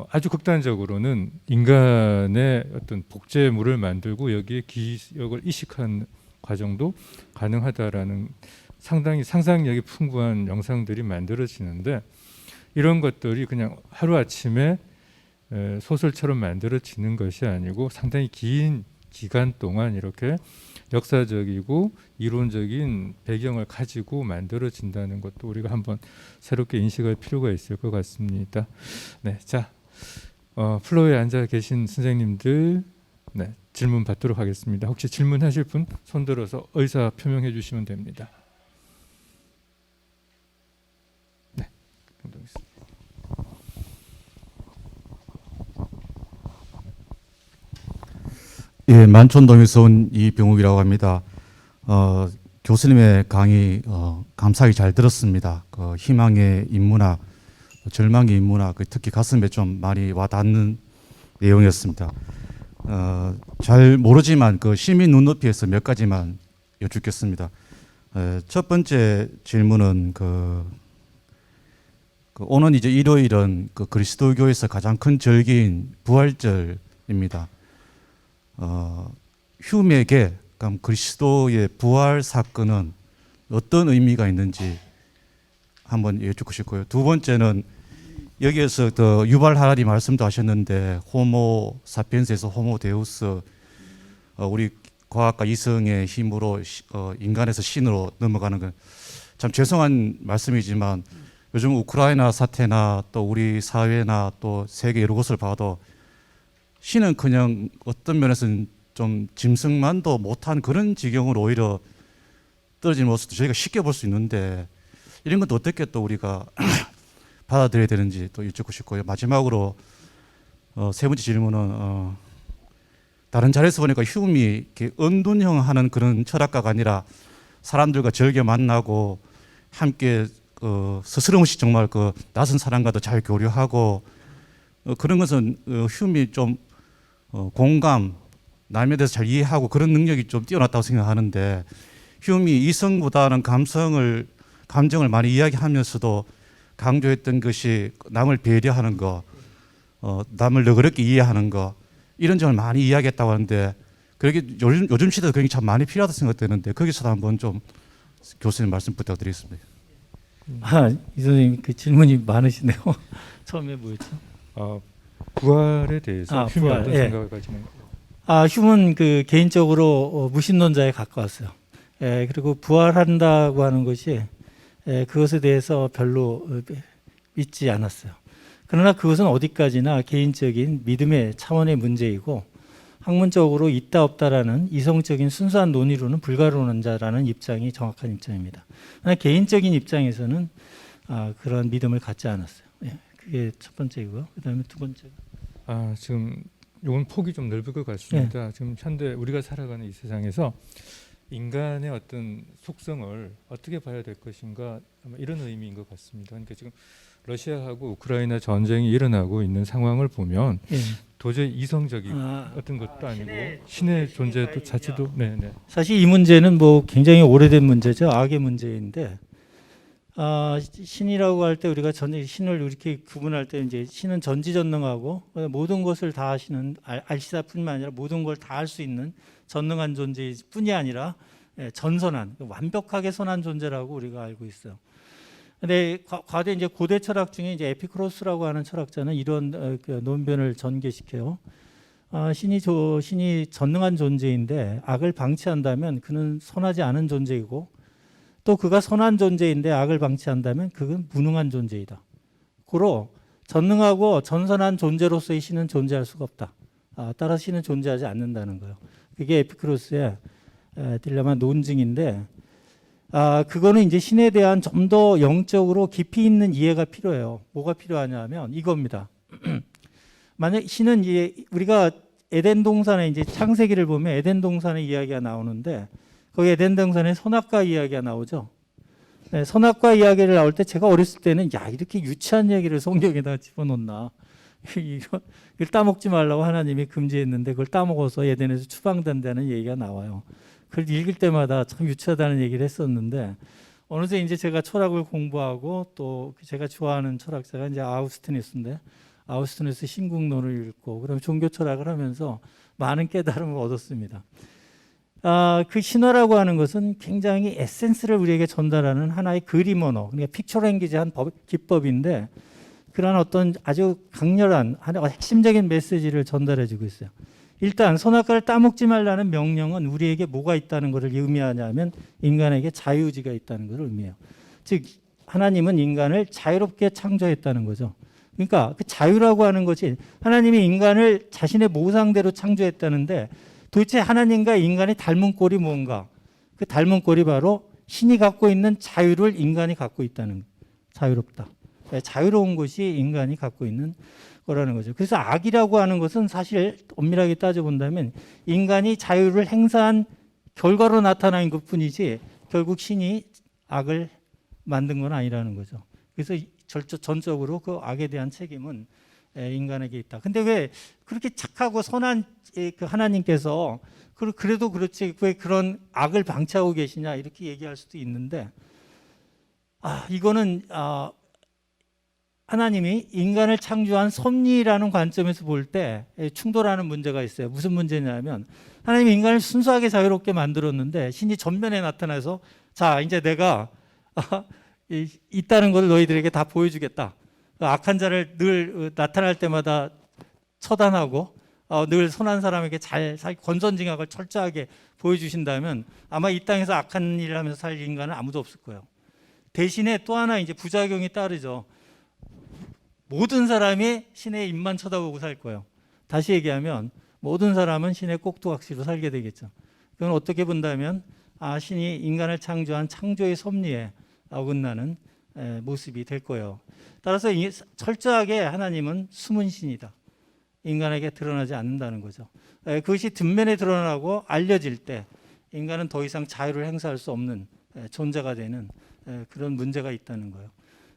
아주 극단적으로는 인간의 어떤 복제물을 만들고 여기에 기억을 이식한 과정도 가능하다라는 상당히 상상력이 풍부한 영상들이 만들어지는데 이런 것들이 그냥 하루아침에 소설처럼 만들어지는 것이 아니고 상당히 긴 기간 동안 이렇게 역사적이고 이론적인 배경을 가지고 만들어진다는 것도 우리가 한번 새롭게 인식할 필요가 있을 것 같습니다. 네, 자 플로어에 앉아 계신 선생님들 질문 받도록 하겠습니다. 혹시 질문하실 분 손들어서 의사 표명해 주시면 됩니다. 네, 감독님. 예, 만촌동에서 온 이병욱이라고 합니다. 교수님의 강의 감사하게 잘 들었습니다. 희망의 인문학, 절망의 인문학, 특히 가슴에 좀 많이 와닿는 내용이었습니다. 잘 모르지만 시민 눈높이에서 몇 가지만 여쭙겠습니다. 첫 번째 질문은 오는 이제 일요일은 그리스도교에서 가장 큰 절기인 부활절입니다. 휴메에게 그럼 그리스도의 부활 사건은 어떤 의미가 있는지 한번 여쭙고 싶고요. 두 번째는 여기에서 더 유발 하라리 말씀도 하셨는데 호모 사피엔스에서 호모 데우스, 우리 과학과 이성의 힘으로 인간에서 신으로 넘어가는 건 참 죄송한 말씀이지만 요즘 우크라이나 사태나 또 우리 사회나 또 세계 여러 곳을 봐도 신은 그냥 어떤 면에서는 좀 짐승만도 못한 그런 지경으로 오히려 떨어지는 모습도 저희가 쉽게 볼 수 있는데 이런 것도 어떻게 또 우리가 받아들여야 되는지 또 여쭙고 싶고요. 마지막으로 세 번째 질문은 다른 자리에서 보니까 휴미 이렇게 은둔형 하는 그런 철학가가 아니라 사람들과 즐겨 만나고 함께 스스럼없이 정말 그 낯선 사람과도 잘 교류하고 그런 것은 휴미 좀 공감, 남에 대해서 잘 이해하고 그런 능력이 좀 뛰어났다고 생각하는데 휴미 이성보다는 감정을 많이 이야기하면서도 강조했던 것이 남을 배려하는 거, 남을 너그럽게 이해하는 거 이런 점을 많이 이야기했다고 하는데 그게 요즘 시대도 그게 참 많이 필요하다고 생각되는데 거기서도 한번 좀 교수님 말씀 부탁드리겠습니다. 이 선생님 그 질문이 많으시네요. 처음에 뭐였죠? 부활에 대해서 휴미 부활, 어떤 예. 생각을 가지는 휴은 그 개인적으로 무신론자에 가까웠어요. 그리고 부활한다고 하는 것이 그것에 대해서 별로 믿지 않았어요. 그러나 그것은 어디까지나 개인적인 믿음의 차원의 문제이고 학문적으로 있다 없다라는 이성적인 순수한 논의로는 불가론자라는 입장이 정확한 입장입니다. 그러나 개인적인 입장에서는 그런 믿음을 갖지 않았어요. 그게 첫 번째이고요. 그다음에 두 번째. 지금 이건 폭이 좀 넓을 것 같습니다. 지금 현대 우리가 살아가는 이 세상에서 인간의 어떤 속성을 어떻게 봐야 될 것인가 아마 이런 의미인 것 같습니다. 그러니까 지금 러시아하고 우크라이나 전쟁이 일어나고 있는 상황을 보면 도저히 이성적인 어떤 것도 아니고 신의 존재도 자체도 사실 이 문제는 뭐 굉장히 오래된 문제죠. 악의 문제인데 신이라고 할 때 우리가 신을 이렇게 구분할 때 이제 신은 전지전능하고 모든 것을 다 하시는 알시다뿐만 아니라 모든 걸 다 할 수 있는 전능한 존재일 뿐이 아니라 전선한 완벽하게 선한 존재라고 우리가 알고 있어요. 근데 과대 이제 고대 철학 중에 이제 에피크로스라고 하는 철학자는 이런 논변을 전개시켜요. 신이 전능한 존재인데 악을 방치한다면 그는 선하지 않은 존재이고 또 그가 선한 존재인데 악을 방치한다면 그건 무능한 존재이다. 고로 전능하고 전선한 존재로서의 신은 존재할 수가 없다. 따라서 신은 존재하지 않는다는 거예요. 그게 에피크로스의 딜레마 논증인데 그거는 이제 신에 대한 좀 더 영적으로 깊이 있는 이해가 필요해요. 뭐가 필요하냐면 이겁니다. 만약 신은 우리가 에덴 동산에 이제 창세기를 보면 에덴 동산의 이야기가 나오는데 거기 에덴 동산에 선악과 이야기가 나오죠. 선악과 이야기를 나올 때 제가 어렸을 때는 이렇게 유치한 얘기를 성경에다 집어넣나. 이걸 따먹지 말라고 하나님이 금지했는데 그걸 따먹어서 에덴에서 추방된다는 얘기가 나와요. 그걸 읽을 때마다 참 유치하다는 얘기를 했었는데 어느새 이제 제가 철학을 공부하고 또 제가 좋아하는 철학자가 이제 아우스티누스인데 아우스티누스 신국론을 읽고 그다음에 종교 철학을 하면서 많은 깨달음을 얻었습니다. 그 신화라고 하는 것은 굉장히 에센스를 우리에게 전달하는 하나의 그림 언어, 그러니까 픽처 랭귀지한 기법인데 그런 어떤 아주 강렬한 핵심적인 메시지를 전달해주고 있어요. 일단 선악과를 따먹지 말라는 명령은 우리에게 뭐가 있다는 것을 의미하냐면 인간에게 자유의지가 있다는 것을 의미해요. 즉 하나님은 인간을 자유롭게 창조했다는 거죠. 그러니까 그 자유라고 하는 것이 하나님이 인간을 자신의 모상대로 창조했다는데 도대체 하나님과 인간의 닮은 꼴이 뭔가? 그 닮은 꼴이 바로 신이 갖고 있는 자유를 인간이 갖고 있다는 거예요. 자유롭다. 자유로운 것이 인간이 갖고 있는 거라는 거죠. 그래서 악이라고 하는 것은 사실 엄밀하게 따져본다면 인간이 자유를 행사한 결과로 나타난 것뿐이지 결국 신이 악을 만든 건 아니라는 거죠. 그래서 전적으로 그 악에 대한 책임은 인간에게 있다. 근데 왜 그렇게 착하고 선한 그 하나님께서 그래도 그렇지 왜 그런 악을 방치하고 계시냐 이렇게 얘기할 수도 있는데 이거는 하나님이 인간을 창조한 섭리라는 관점에서 볼 때 충돌하는 문제가 있어요. 무슨 문제냐면 하나님이 인간을 순수하게 자유롭게 만들었는데 신이 전면에 나타나서 자 이제 내가 있다는 걸 너희들에게 다 보여주겠다. 악한 자를 늘 나타날 때마다 처단하고 늘 선한 사람에게 잘 권선징악을 철저하게 보여주신다면 아마 이 땅에서 악한 일을 하면서 살 인간은 아무도 없을 거예요. 대신에 또 하나 이제 부작용이 따르죠. 모든 사람이 신의 입만 쳐다보고 살 거예요. 다시 얘기하면 모든 사람은 신의 꼭두각시로 살게 되겠죠. 그건 어떻게 본다면 신이 인간을 창조한 창조의 섭리에 어긋나는 모습이 될 거예요. 따라서 철저하게 하나님은 숨은 신이다. 인간에게 드러나지 않는다는 거죠. 그것이 뒷면에 드러나고 알려질 때 인간은 더 이상 자유를 행사할 수 없는 존재가 되는 그런 문제가 있다는 거예요.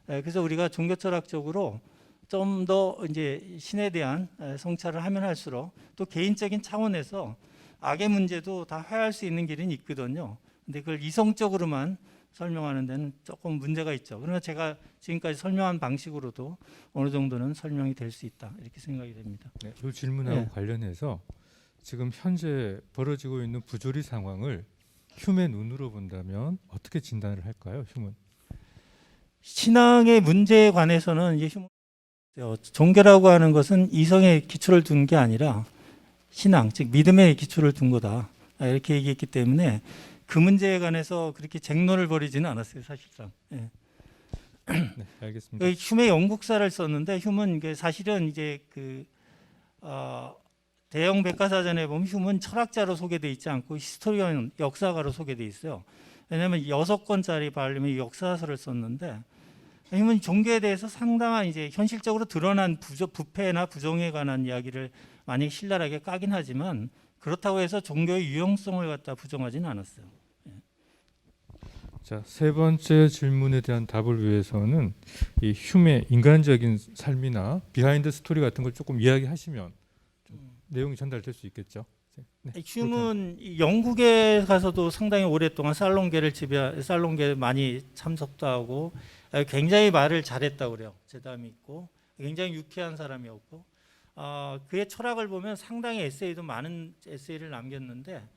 그래서 우리가 종교철학적으로 좀 더 이제 신에 대한 성찰을 하면 할수록 또 개인적인 차원에서 악의 문제도 다 해할 수 있는 길은 있거든요. 근데 그걸 이성적으로만 설명하는 데는 조금 문제가 있죠. 그러나 제가 지금까지 설명한 방식으로도 어느 정도는 설명이 될 수 있다 이렇게 생각이 됩니다. 네, 이 질문하고 네. 관련해서 지금 현재 벌어지고 있는 부조리 상황을 휴의 눈으로 본다면 어떻게 진단을 할까요? 휴은 신앙의 문제에 관해서는 이제 종교라고 하는 것은 이성에 기초를 둔 게 아니라 신앙, 즉 믿음에 기초를 둔 거다 이렇게 얘기했기 때문에 그 문제에 관해서 그렇게 쟁론을 벌이지는 않았어요, 사실상. 예. 네, 알겠습니다. 휴의 영국사를 썼는데 휴은 사실은 이제 대형 백과사전에 보면 휴은 철학자로 소개돼 있지 않고 히스토리언 역사가로 소개돼 있어요. 왜냐하면 6권짜리 발림의 역사서를 썼는데 휴은 종교에 대해서 상당한 이제 현실적으로 드러난 부패나 부정에 관한 이야기를 많이 신랄하게 까긴 하지만 그렇다고 해서 종교의 유용성을 갖다 부정하지는 않았어요. 자, 세 번째 질문에 대한 답을 위해서는 이 휴의 인간적인 삶이나 비하인드 스토리 같은 걸 조금 이야기하시면 좀 내용이 전달될 수 있겠죠. 네, 휴은 영국에 가서도 상당히 오랫동안 살롱계를 많이 참석도 하고 굉장히 말을 잘했다고 그래요. 재담이 있고 굉장히 유쾌한 사람이었고 그의 철학을 보면 상당히 에세이도 많은 에세이를 남겼는데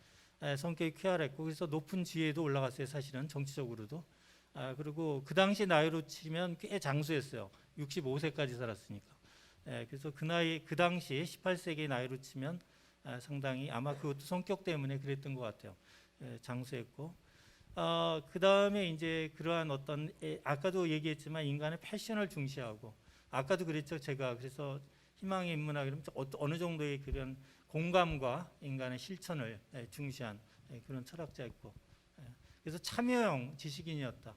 성격이 쾌활했고 그래서 높은 지위에도 올라갔어요. 사실은 정치적으로도. 그리고 그 당시 나이로 치면 꽤 장수했어요. 65세까지 살았으니까. 그래서 그 당시 18세기 나이로 치면 상당히 아마 그것도 성격 때문에 그랬던 것 같아요. 장수했고 그 다음에 이제 그러한 어떤 아까도 얘기했지만 인간의 패션을 중시하고 아까도 그랬죠. 제가 그래서 희망의 인문학 이러면 어느 정도의 그런 공감과 인간의 실천을 중시한 그런 철학자였고 그래서 참여형 지식인이었다.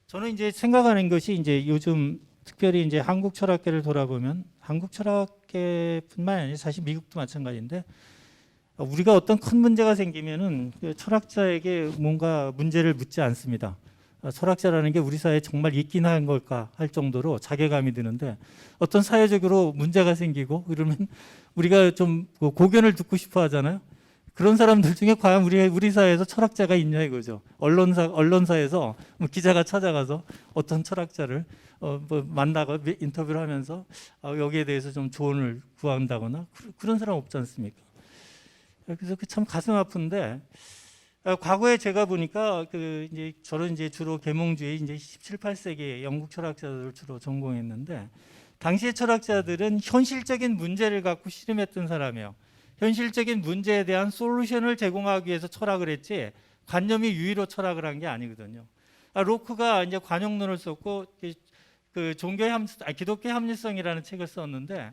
저는 이제 생각하는 것이 이제 요즘 특별히 이제 한국 철학계를 돌아보면 한국 철학계뿐만 아니라 사실 미국도 마찬가지인데 우리가 어떤 큰 문제가 생기면은 그 철학자에게 뭔가 문제를 묻지 않습니다. 철학자라는 게 우리 사회에 정말 있긴 한 걸까 할 정도로 자괴감이 드는데 어떤 사회적으로 문제가 생기고 그러면 우리가 좀 고견을 듣고 싶어 하잖아요. 그런 사람들 중에 과연 우리 사회에서 철학자가 있냐 이거죠. 언론사에서 뭐 기자가 찾아가서 어떤 철학자를 만나고 인터뷰를 하면서 여기에 대해서 좀 조언을 구한다거나 그런 사람 없지 않습니까? 그래서 참 가슴 아픈데 과거에 제가 보니까 이제 저는 이제 주로 계몽주의 이제 17, 18세기 영국 철학자들을 주로 전공했는데 당시의 철학자들은 현실적인 문제를 갖고 씨름했던 사람이에요. 현실적인 문제에 대한 솔루션을 제공하기 위해서 철학을 했지 관념이 유의로 철학을 한 게 아니거든요. 로크가 이제 관용론을 썼고 그 기독교 합리성이라는 책을 썼는데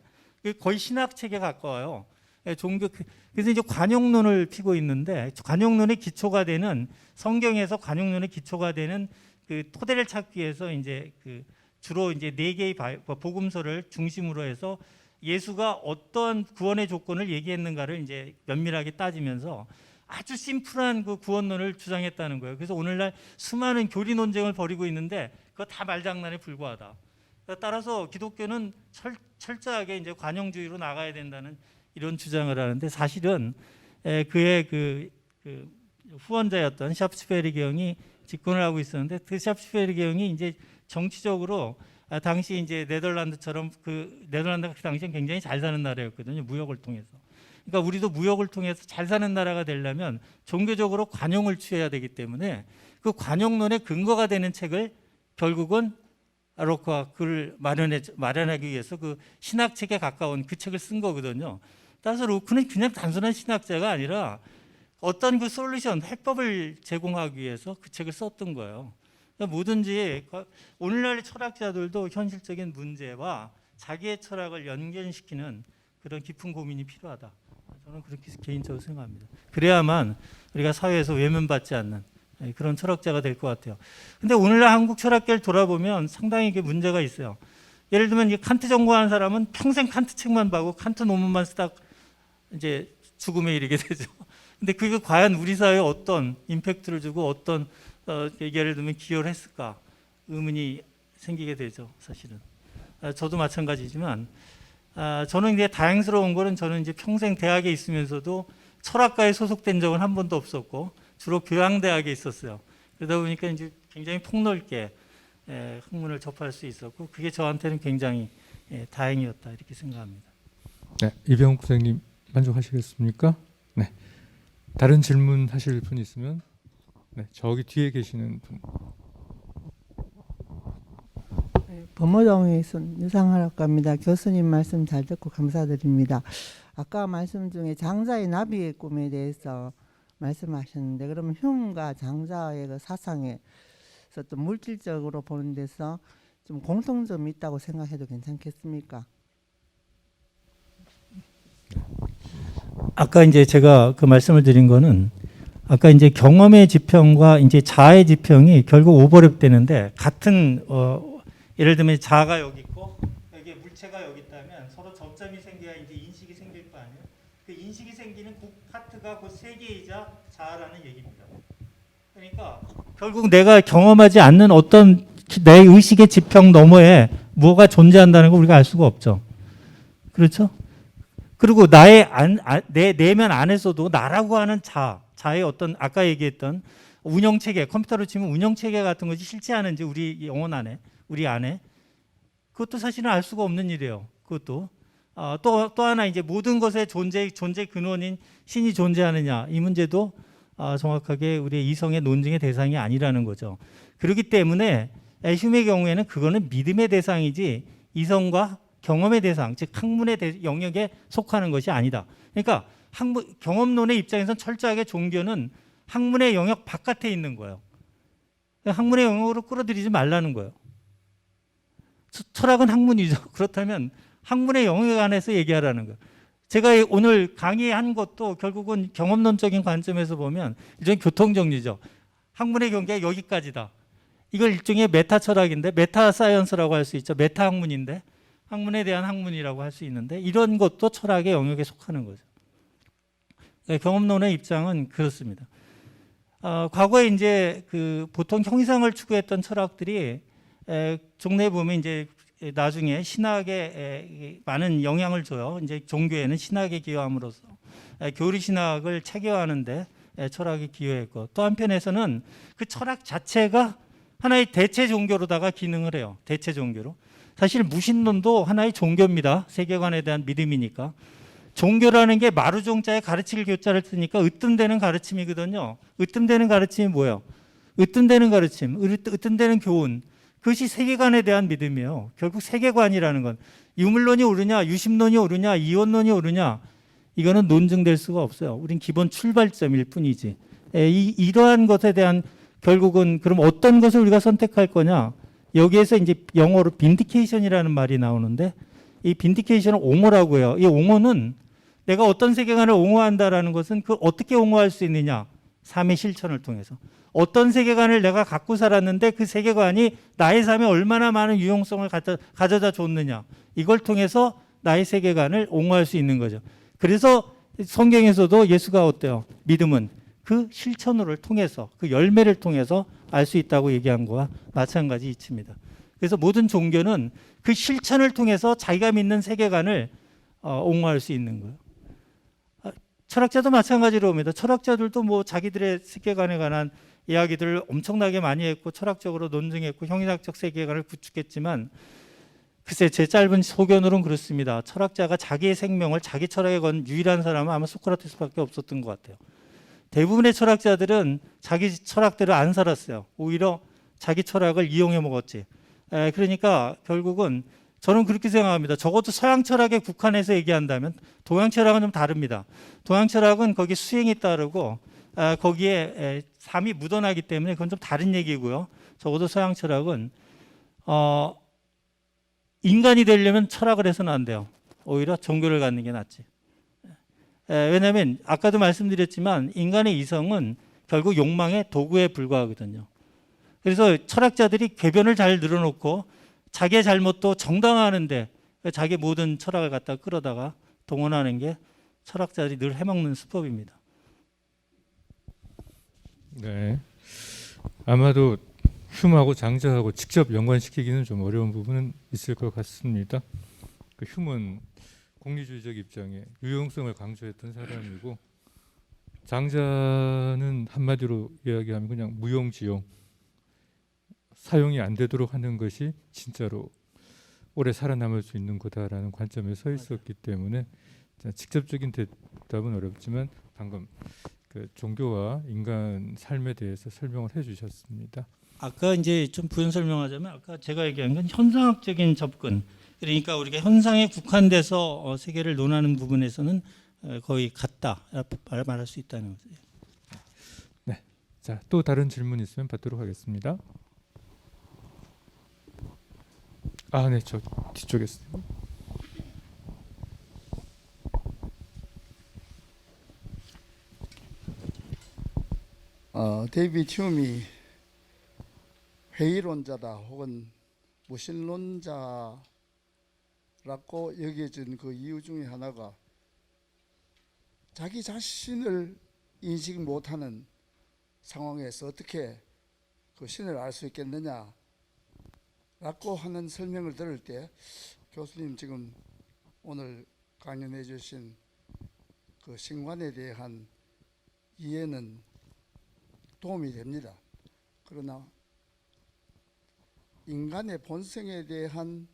거의 신학 책에 가까워요. 그래서 이제 관용론을 피고 있는데 관용론의 기초가 되는 성경에서 관용론의 기초가 되는 그 토대를 찾기 위해서 이제 주로 이제 4개의 복음서를 중심으로 해서 예수가 어떤 구원의 조건을 얘기했는가를 이제 면밀하게 따지면서 아주 심플한 그 구원론을 주장했다는 거예요. 그래서 오늘날 수많은 교리 논쟁을 벌이고 있는데 그거 다 말장난에 불과하다. 따라서 기독교는 철저하게 이제 관용주의로 나가야 된다는 이런 주장을 하는데 사실은 그의 그 후원자였던 샤프스베리 경이 집권을 하고 있었는데 그 샤프스베리 경이 이제 정치적으로 당시 이제 네덜란드처럼 네덜란드가 그 당시엔 굉장히 잘 사는 나라였거든요. 무역을 통해서. 그러니까 우리도 무역을 통해서 잘 사는 나라가 되려면 종교적으로 관용을 취해야 되기 때문에 그 관용론의 근거가 되는 책을 결국은 로크가 그를 마련하기 위해서 그 신학책에 가까운 그 책을 쓴 거거든요. 따라서 로크는 그냥 단순한 신학자가 아니라 어떤 그 솔루션, 해법을 제공하기 위해서 그 책을 썼던 거예요. 그러니까 뭐든지 오늘날 철학자들도 현실적인 문제와 자기의 철학을 연결시키는 그런 깊은 고민이 필요하다. 저는 그렇게 개인적으로 생각합니다. 그래야만 우리가 사회에서 외면받지 않는 그런 철학자가 될 것 같아요. 근데 오늘날 한국 철학계를 돌아보면 상당히 이게 문제가 있어요. 예를 들면 이 칸트 전공한 사람은 평생 칸트 책만 봐고 칸트 논문만 쓰다 이제 죽음에 이르게 되죠. 근데 그게 과연 우리 사회에 어떤 임팩트를 주고 어떤 예를 들면 기여를 했을까 의문이 생기게 되죠. 사실은 저도 마찬가지지만 저는 이제 다행스러운 거는 저는 이제 평생 대학에 있으면서도 철학과에 소속된 적은 한 번도 없었고 주로 교양대학에 있었어요. 그러다 보니까 이제 굉장히 폭넓게 학문을 접할 수 있었고 그게 저한테는 굉장히 다행이었다 이렇게 생각합니다. 네, 이병욱 선생님 만족하시겠습니까? 네. 다른 질문 하실 분 있으면 네, 저기 뒤에 계시는 분. 범어동에 있는 유상학과입니다. 교수님 말씀 잘 듣고 감사드립니다. 아까 말씀 중에 장자의 나비의 꿈에 대해서 말씀하셨는데 그러면 흉과 장자의 그 사상에 또 물질적으로 보는 데서 좀 공통점이 있다고 생각해도 괜찮겠습니까? 아까 이제 제가 그 말씀을 드린 거는 아까 이제 경험의 지평과 이제 자아의 지평이 결국 오버랩 되는데 같은 예를 들면 자아가 여기 있고 여기에 물체가 여기 있다면 서로 접점이 생겨야 이제 인식이 생길 거 아니에요. 그 인식이 생기는 그 파트가 그 세계이자 자아라는 얘기입니다. 그러니까 결국 내가 경험하지 않는 어떤 내 의식의 지평 너머에 뭐가 존재한다는 걸 우리가 알 수가 없죠. 그렇죠? 그리고 나의 내 내면 안에서도 나라고 하는 자의 어떤 아까 얘기했던 운영체계, 컴퓨터로 치면 운영체계 같은 것이 실제하는지 우리 영혼 안에, 우리 안에 그것도 사실은 알 수가 없는 일이에요. 그것도 또 하나 이제 모든 것의 존재 근원인 신이 존재하느냐 이 문제도 정확하게 우리의 이성의 논증의 대상이 아니라는 거죠. 그렇기 때문에 흉의 경우에는 그거는 믿음의 대상이지 이성과 경험의 대상, 즉 학문의 영역에 속하는 것이 아니다. 그러니까 경험론의 입장에서는 철저하게 종교는 학문의 영역 바깥에 있는 거예요. 학문의 영역으로 끌어들이지 말라는 거예요. 철학은 학문이죠. 그렇다면 학문의 영역 안에서 얘기하라는 거예요. 제가 오늘 강의한 것도 결국은 경험론적인 관점에서 보면 일종의 교통정리죠. 학문의 경계가 여기까지다. 이걸 일종의 메타 철학인데 메타 사이언스라고 할 수 있죠. 메타 학문인데 학문에 대한 학문이라고 할 수 있는데 이런 것도 철학의 영역에 속하는 거죠. 경험론의 입장은 그렇습니다. 과거에 이제 그 보통 형이상을 추구했던 철학들이 종래에 보면 이제 나중에 신학에 많은 영향을 줘요. 이제 종교에는 신학에 기여함으로써 교리 신학을 체계화하는데 철학이 기여했고 또 한편에서는 그 철학 자체가 하나의 대체 종교로다가 기능을 해요. 대체 종교로. 사실 무신론도 하나의 종교입니다. 세계관에 대한 믿음이니까. 종교라는 게 마루종자에 가르칠 교자를 쓰니까 으뜸되는 가르침이거든요. 으뜸되는 가르침이 뭐예요? 으뜸되는 가르침, 으뜸되는 교훈. 그것이 세계관에 대한 믿음이에요. 결국 세계관이라는 건 유물론이 옳으냐, 유심론이 옳으냐, 이원론이 옳으냐 이거는 논증될 수가 없어요. 우린 기본 출발점일 뿐이지. 이러한 것에 대한 결국은 그럼 어떤 것을 우리가 선택할 거냐? 여기에서 이제 영어로 빈디케이션이라는 말이 나오는데 이 빈디케이션은 옹호라고 해요. 이 옹호는 내가 어떤 세계관을 옹호한다라는 것은 그 어떻게 옹호할 수 있느냐? 삶의 실천을 통해서. 어떤 세계관을 내가 갖고 살았는데 그 세계관이 나의 삶에 얼마나 많은 유용성을 가져다 줬느냐. 이걸 통해서 나의 세계관을 옹호할 수 있는 거죠. 그래서 성경에서도 예수가 어때요? 믿음은 그 실천을 통해서 그 열매를 통해서 알 수 있다고 얘기한 거와 마찬가지 이치입니다. 그래서 모든 종교는 그 실천을 통해서 자기가 믿는 세계관을 옹호할 수 있는 거예요. 철학자도 마찬가지로 봅니다. 철학자들도 뭐 자기들의 세계관에 관한 이야기들을 엄청나게 많이 했고 철학적으로 논증했고 형이학적 세계관을 구축했지만 글쎄 제 짧은 소견으로는 그렇습니다. 철학자가 자기의 생명을 자기 철학에 건 유일한 사람은 아마 소크라테스밖에 없었던 것 같아요. 대부분의 철학자들은 자기 철학대로 안 살았어요. 오히려 자기 철학을 이용해 먹었지. 그러니까 결국은 저는 그렇게 생각합니다. 적어도 서양 철학에 국한해서 얘기한다면 동양 철학은 좀 다릅니다. 동양 철학은 거기 수행이 따르고 거기에 삶이 묻어나기 때문에 그건 좀 다른 얘기고요. 적어도 서양 철학은 인간이 되려면 철학을 해서는 안 돼요. 오히려 종교를 갖는 게 낫지. 왜냐하면 아까도 말씀드렸지만 인간의 이성은 결국 욕망의 도구에 불과하거든요. 그래서 철학자들이 궤변을 잘 늘어놓고 자기의 잘못도 정당화하는데 자기 모든 철학을 갖다 끌어다가 동원하는 게 철학자들이 늘 해먹는 수법입니다. 네. 아마도 흉하고 장자하고 직접 연관시키기는 좀 어려운 부분은 있을 것 같습니다. 그 흉은 공리주의적 입장에 유용성을 강조했던 사람이고 장자는 한마디로 이야기하면 그냥 무용지용, 사용이 안 되도록 하는 것이 진짜로 오래 살아남을 수 있는 거다라는 관점에 서 있었기 때문에 직접적인 대답은 어렵지만 방금 그 종교와 인간 삶에 대해서 설명을 해주셨습니다. 아까 이제 좀 부연 설명하자면 아까 제가 얘기한 건 현상학적인 접근. 그러니까 우리가 현상에 국한돼서 세계를 논하는 부분에서는 거의 같다 말할 수 있다는 거죠. 네. 자, 또 다른 질문 있으면 받도록 하겠습니다. 아, 네, 저 뒤쪽에 있습니다. 데이비드 휴미 회의론자다 혹은 무신론자라고 여겨진 그 이유 중에 하나가 자기 자신을 인식 못하는 상황에서 어떻게 그 신을 알 수 있겠느냐라고 하는 설명을 들을 때 교수님 지금 오늘 강연해 주신 그 신관에 대한 이해는 도움이 됩니다. 그러나 인간의 본성에 대한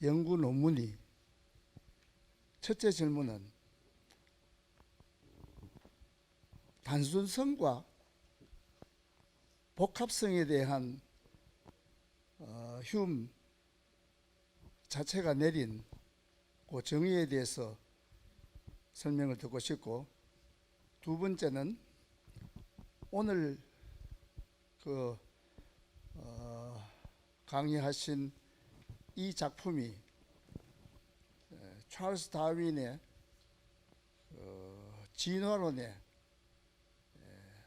연구 논문이 첫째 질문은 단순성과 복합성에 대한 휴움 자체가 내린 그 정의에 대해서 설명을 듣고 싶고, 두 번째는 오늘 강의하신 이 작품이 찰스 다윈의 진화론에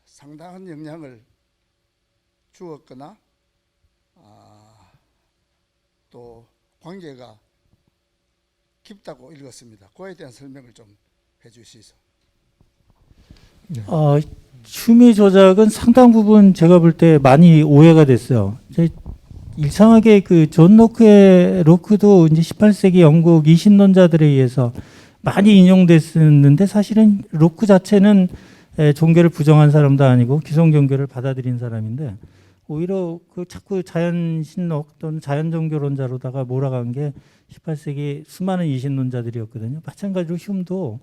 상당한 영향을 주었거나 또 관계가 깊다고 읽었습니다. 그에 대한 설명을 좀 해주시죠. 휴미 조작은 상당 부분 제가 볼 때 많이 오해가 됐어요. 이상하게 그 존 로크도 이제 18세기 영국 이신론자들에 의해서 많이 인용됐었는데 사실은 로크 자체는 종교를 부정한 사람도 아니고 기성 종교를 받아들인 사람인데 오히려 그 자꾸 자연신록 또는 자연종교론자로다가 몰아간 게 18세기 수많은 이신론자들이었거든요. 마찬가지로 휴움도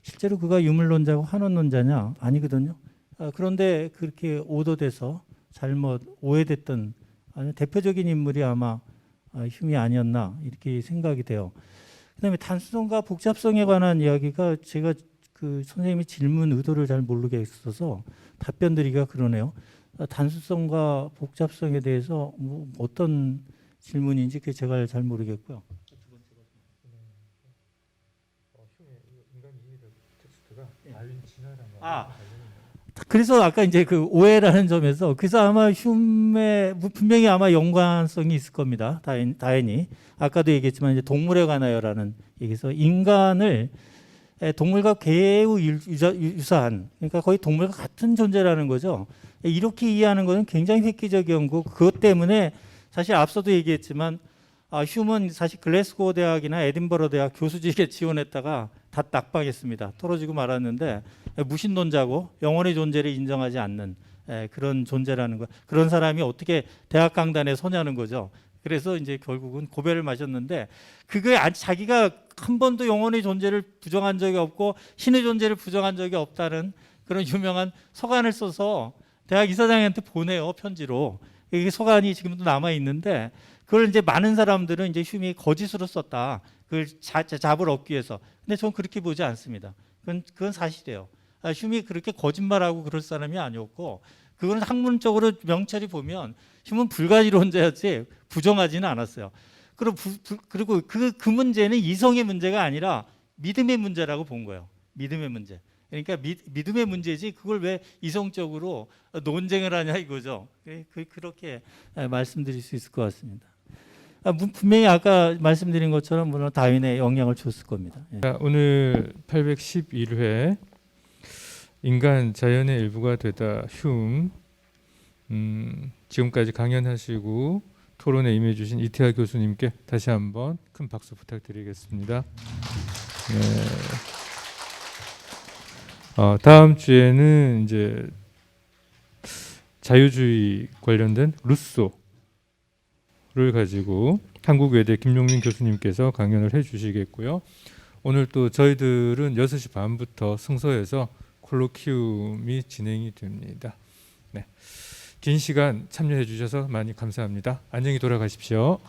실제로 그가 유물론자고 환원론자냐? 아니거든요. 그런데 그렇게 오도돼서 잘못 오해됐던 대표적인 인물이 아마 휴미 아니었나 이렇게 생각이 돼요. 그다음에 단순성과 복잡성에 관한 이야기가 제가 그 선생님의 질문 의도를 잘 모르겠어서 답변 드리기가 그러네요. 단순성과 복잡성에 대해서 뭐 어떤 질문인지 그게 제가 잘 모르겠고요. 그래서 아까 이제 그 오해라는 점에서 그래서 아마 휴메 분명히 아마 연관성이 있을 겁니다. 다행히 아까도 얘기했지만 이제 동물에 관하여라는 얘기에서 인간을 동물과 매우 유사한, 그러니까 거의 동물과 같은 존재라는 거죠. 이렇게 이해하는 것은 굉장히 획기적이었고 그것 때문에 사실 앞서도 얘기했지만 휴먼 사실 글래스고 대학이나 에딘버러 대학 교수직에 지원했다가 다 낙방했습니다. 떨어지고 말았는데 무신론자고 영혼의 존재를 인정하지 않는 그런 존재라는 거. 그런 사람이 어떻게 대학 강단에 서냐는 거죠. 그래서 이제 결국은 고배를 마셨는데 그게 자기가 한 번도 영혼의 존재를 부정한 적이 없고 신의 존재를 부정한 적이 없다는 그런 유명한 서간을 써서 대학 이사장한테 보내요, 편지로. 이게 서간이 지금도 남아 있는데 그걸 이제 많은 사람들은 이제 흉이 거짓으로 썼다. 그걸 잡을 얻기 위해서. 근데 저는 그렇게 보지 않습니다. 그건 사실이에요. 흉이 그렇게 거짓말하고 그럴 사람이 아니었고 그거는 학문적으로 명철히 보면 흉은 불가지론자였지 부정하지는 않았어요. 그리고 그 문제는 이성의 문제가 아니라 믿음의 문제라고 본 거예요. 믿음의 문제. 그러니까 믿음의 문제지 그걸 왜 이성적으로 논쟁을 하냐 이거죠. 그렇게 말씀드릴 수 있을 것 같습니다. 분명히 아까 말씀드린 것처럼 물론 다윈의 영향을 줬을 겁니다. 예. 자, 오늘 811회 인간 자연의 일부가 되다 흉 지금까지 강연하시고 토론에 임해주신 이태하 교수님께 다시 한번 큰 박수 부탁드리겠습니다. 네. 다음 주에는 이제 자유주의 관련된 루소를 가지고 한국외대 김용민 교수님께서 강연을 해주시겠고요. 오늘 또 저희들은 6시 반부터 승서에서 콜로키움이 진행이 됩니다. 네. 긴 시간 참여해 주셔서 많이 감사합니다. 안녕히 돌아가십시오.